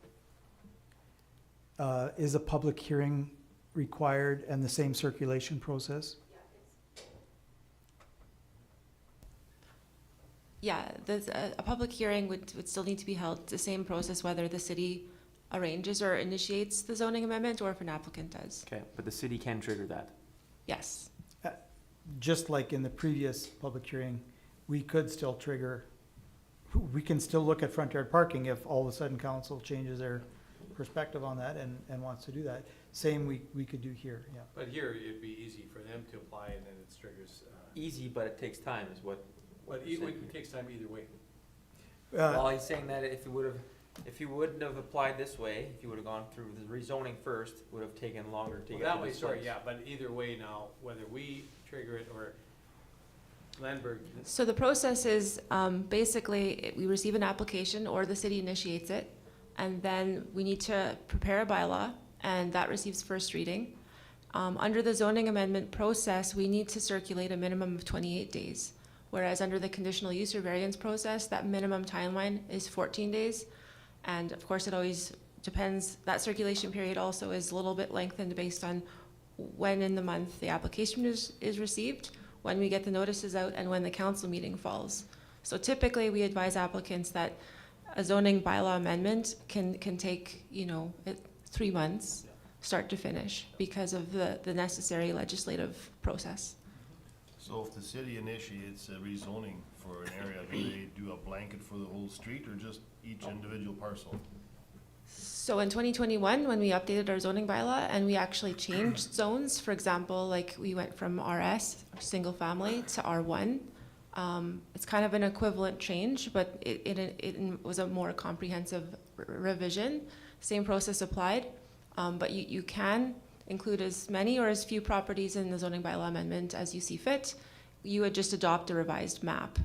Is a public hearing required and the same circulation process? Yeah, there's a public hearing would still need to be held, the same process whether the city arranges or initiates the zoning amendment or if an applicant does. Okay, but the city can trigger that. Yes. Just like in the previous public hearing, we could still trigger, we can still look at front yard parking if all of a sudden council changes their perspective on that and wants to do that. Same we could do here, yeah. But here, it'd be easy for them to apply, and then it triggers, Easy, but it takes time is what. but it takes time either way. Well, he's saying that if you wouldn't have applied this way, if you would have gone through the rezoning first, it would have taken longer to Well, get that to way, this sorry, place. yeah, but either way now, whether we trigger it or Landberg, So the process is basically we receive an application or the city initiates it, and then we need to prepare a bylaw, and that receives first reading. Under the zoning amendment process, we need to circulate a minimum of 28 days, whereas under the conditional use or variance process, that minimum timeline is 14 days. And of course, it always depends, that circulation period also is a little bit lengthened based on when in the month the application is received, when we get the notices out, and when the council meeting falls. So typically, we advise applicants that a zoning bylaw amendment can take, 3 months, start to finish, because of the necessary legislative process. So if the city initiates a rezoning for an area, do they do a blanket for the whole street or just each individual parcel? So in 2021, when we updated our zoning bylaw and we actually changed zones, for example, like we went from RS, single family, to R1. It's kind of an equivalent change, but it was a more comprehensive revision. Same process applied, but you can include as many or as few properties in the zoning bylaw amendment as you see fit. You would just adopt a revised map.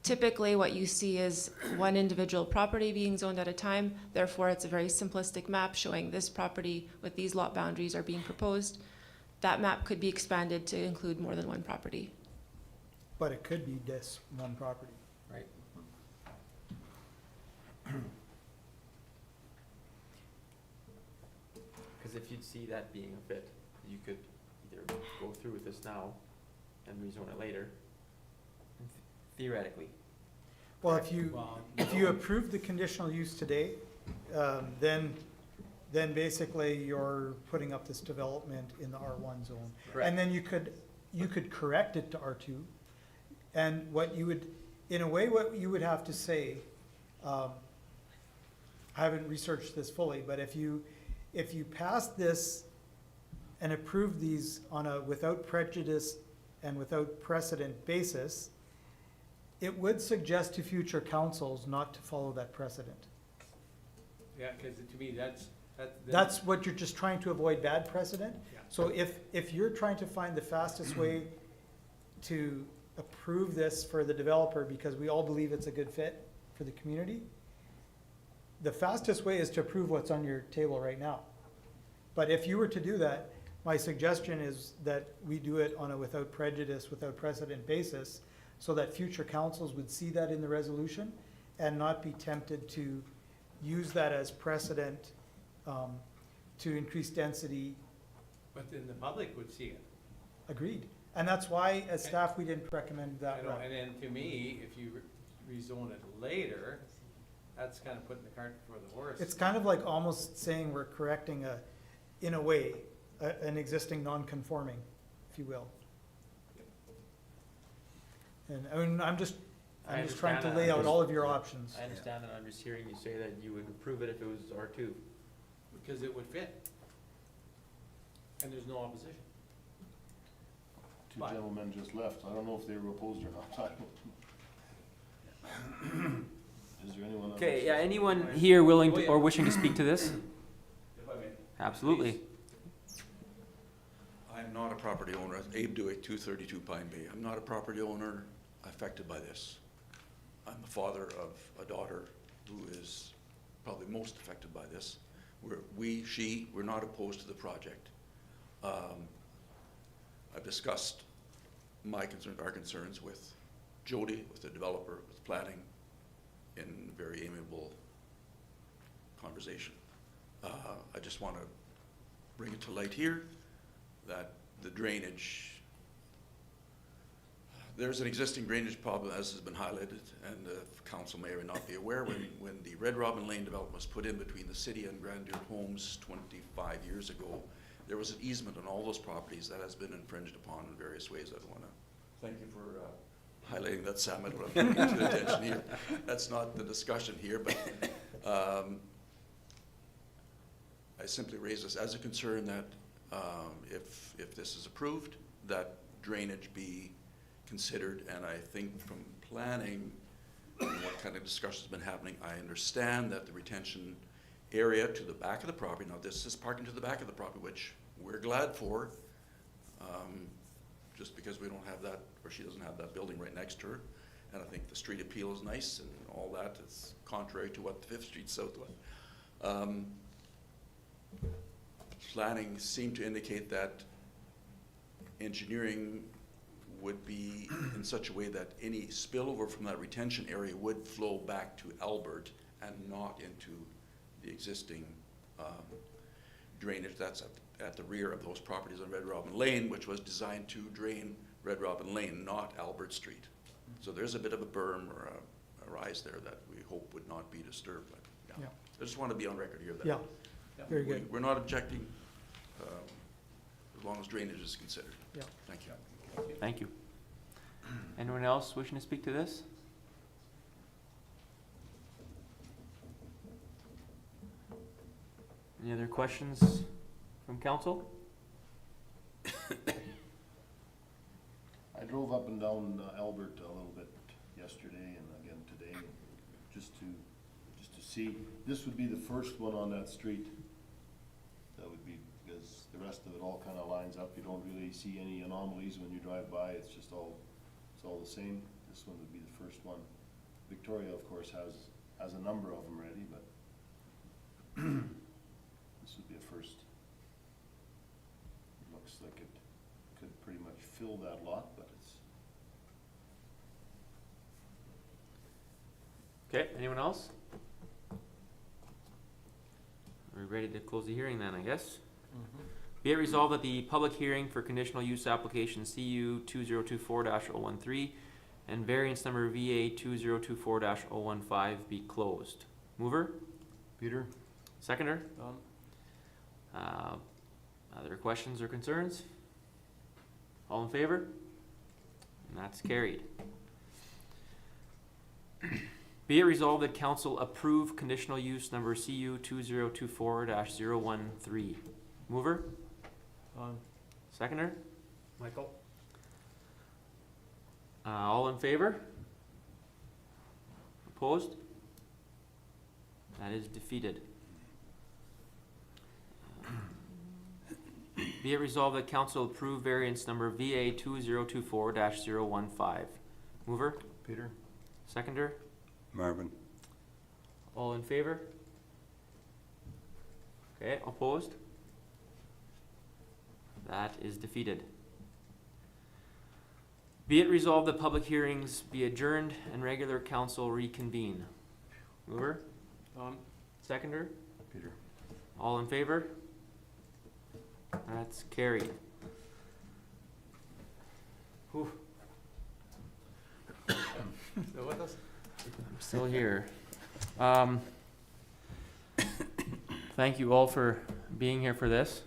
Typically, what you see is one individual property being zoned at a time. Therefore, it's a very simplistic map showing this property with these lot boundaries are being proposed. That map could be expanded to include more than one property. But it could be this one property. Right. Because if you'd see that being a fit, you could either go through with this now and rezone it later, theoretically. Well, if you approve the conditional use today, then basically you're putting up this development in the R1 zone. Correct. And then you could correct it to R2. And what you would, in a way, what you would have to say, I haven't researched this fully, but if you pass this and approve these on a without prejudice and without precedent basis, it would suggest to future councils not to follow that precedent. Yeah, because to me, That's what you're just trying to avoid, bad precedent. Yeah. So if you're trying to find the fastest way to approve this for the developer, because we all believe it's a good fit for the community, the fastest way is to approve what's on your table right now. But if you were to do that, my suggestion is that we do it on a without prejudice, without precedent basis, so that future councils would see that in the resolution and not be tempted to use that as precedent to increase density. but then the public would see it. Agreed. And that's why, as staff, we didn't recommend that You know, route. and then to me, if you rezone it later, that's kind of putting the cart before the horse. It's kind of like almost saying we're correcting in a way, an existing non-conforming, if you will. And I mean, I'm just trying to lay out all of your options. I understand that, I'm just hearing you say that you would approve it if it was R2. Because it would fit. And there's no opposition. Two gentlemen just left. I don't know if they were opposed or not. Is there anyone else? Okay, yeah, anyone here willing to, or wishing to speak to this? If I may. Absolutely. I'm not a property owner. Abe Dewick, 232 Pine Bay. I'm not a property owner affected by this. I'm the father of a daughter who is probably most affected by this. We're not opposed to the project. I've discussed our concerns with Jody, with the developer, with planning, in very amiable conversation. I just want to bring it to light here that the drainage, there's an existing drainage problem, as has been highlighted, and the council may or may not be aware, when the Red Robin Lane development was put in between the city and Grandeur Homes 25 years ago, there was an easement on all those properties that has been infringed upon in various ways. I want to thank you for highlighting that, Sam. I don't want to bring it to attention here. That's not the discussion here, but I simply raise this as a concern that if this is approved, that drainage be considered. And I think from planning and what kind of discussion's been happening, I understand that the retention area to the back of the property, now this is parking to the back of the property, which we're glad for, just because we don't have that, or she doesn't have that building right next to her. And I think the street appeal is nice and all that. It's contrary to what the 5th Street South was. Planning seemed to indicate that engineering would be in such a way that any spillover from that retention area would flow back to Albert and not into the existing drainage that's at the rear of those properties on Red Robin Lane, which was designed to drain Red Robin Lane, not Albert Street. So there's a bit of a berm or a rise there that we hope would not be disturbed. But, yeah. I just want to be on record here that Yeah, very good. we're not objecting as long as drainage is considered. Yeah. Thank you. Thank you. Anyone else wishing to speak to this? Any other questions from council? I drove up and down Albert a little bit yesterday and again today, just to see. This would be the first one on that street. That would be, because the rest of it all kind of lines up. You don't really see any anomalies when you drive by. It's just all, it's all the same. This one would be the first one. Victoria, of course, has a number of them ready, but this would be a first. It looks like it could pretty much fill that lot, but it's. Okay, anyone else? We're ready to close the hearing then, I guess. Be it resolved that the public hearing for conditional use application CU 2024-013 and variance number VA 2024-015 be closed. Mover? Peter? Seconder? Other questions or concerns? All in favor? And that's carried. Be it resolved that council approve conditional use number CU 2024-013. Mover? Seconder? Michael? All in favor? Opposed? That is defeated. Be it resolved that council approve variance number VA 2024-015. Mover? Peter? Seconder? Marvin. All in favor? Okay, opposed? That is defeated. Be it resolved that public hearings be adjourned and regular council reconvene. Mover? Seconder? Peter. All in favor? That's carried. Whew. Still with us? I'm still here. Thank you all for being here for this.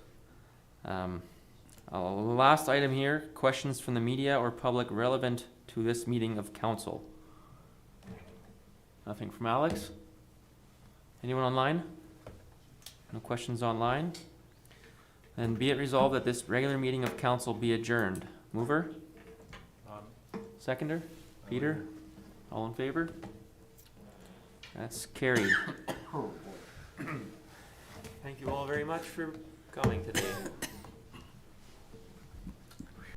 Last item here, questions from the media or public relevant to this meeting of council. Nothing from Alex? Anyone online? No questions online? Then be it resolved that this regular meeting of council be adjourned. Mover? Seconder? Peter? All in favor? That's carried. Thank you all very much for coming today.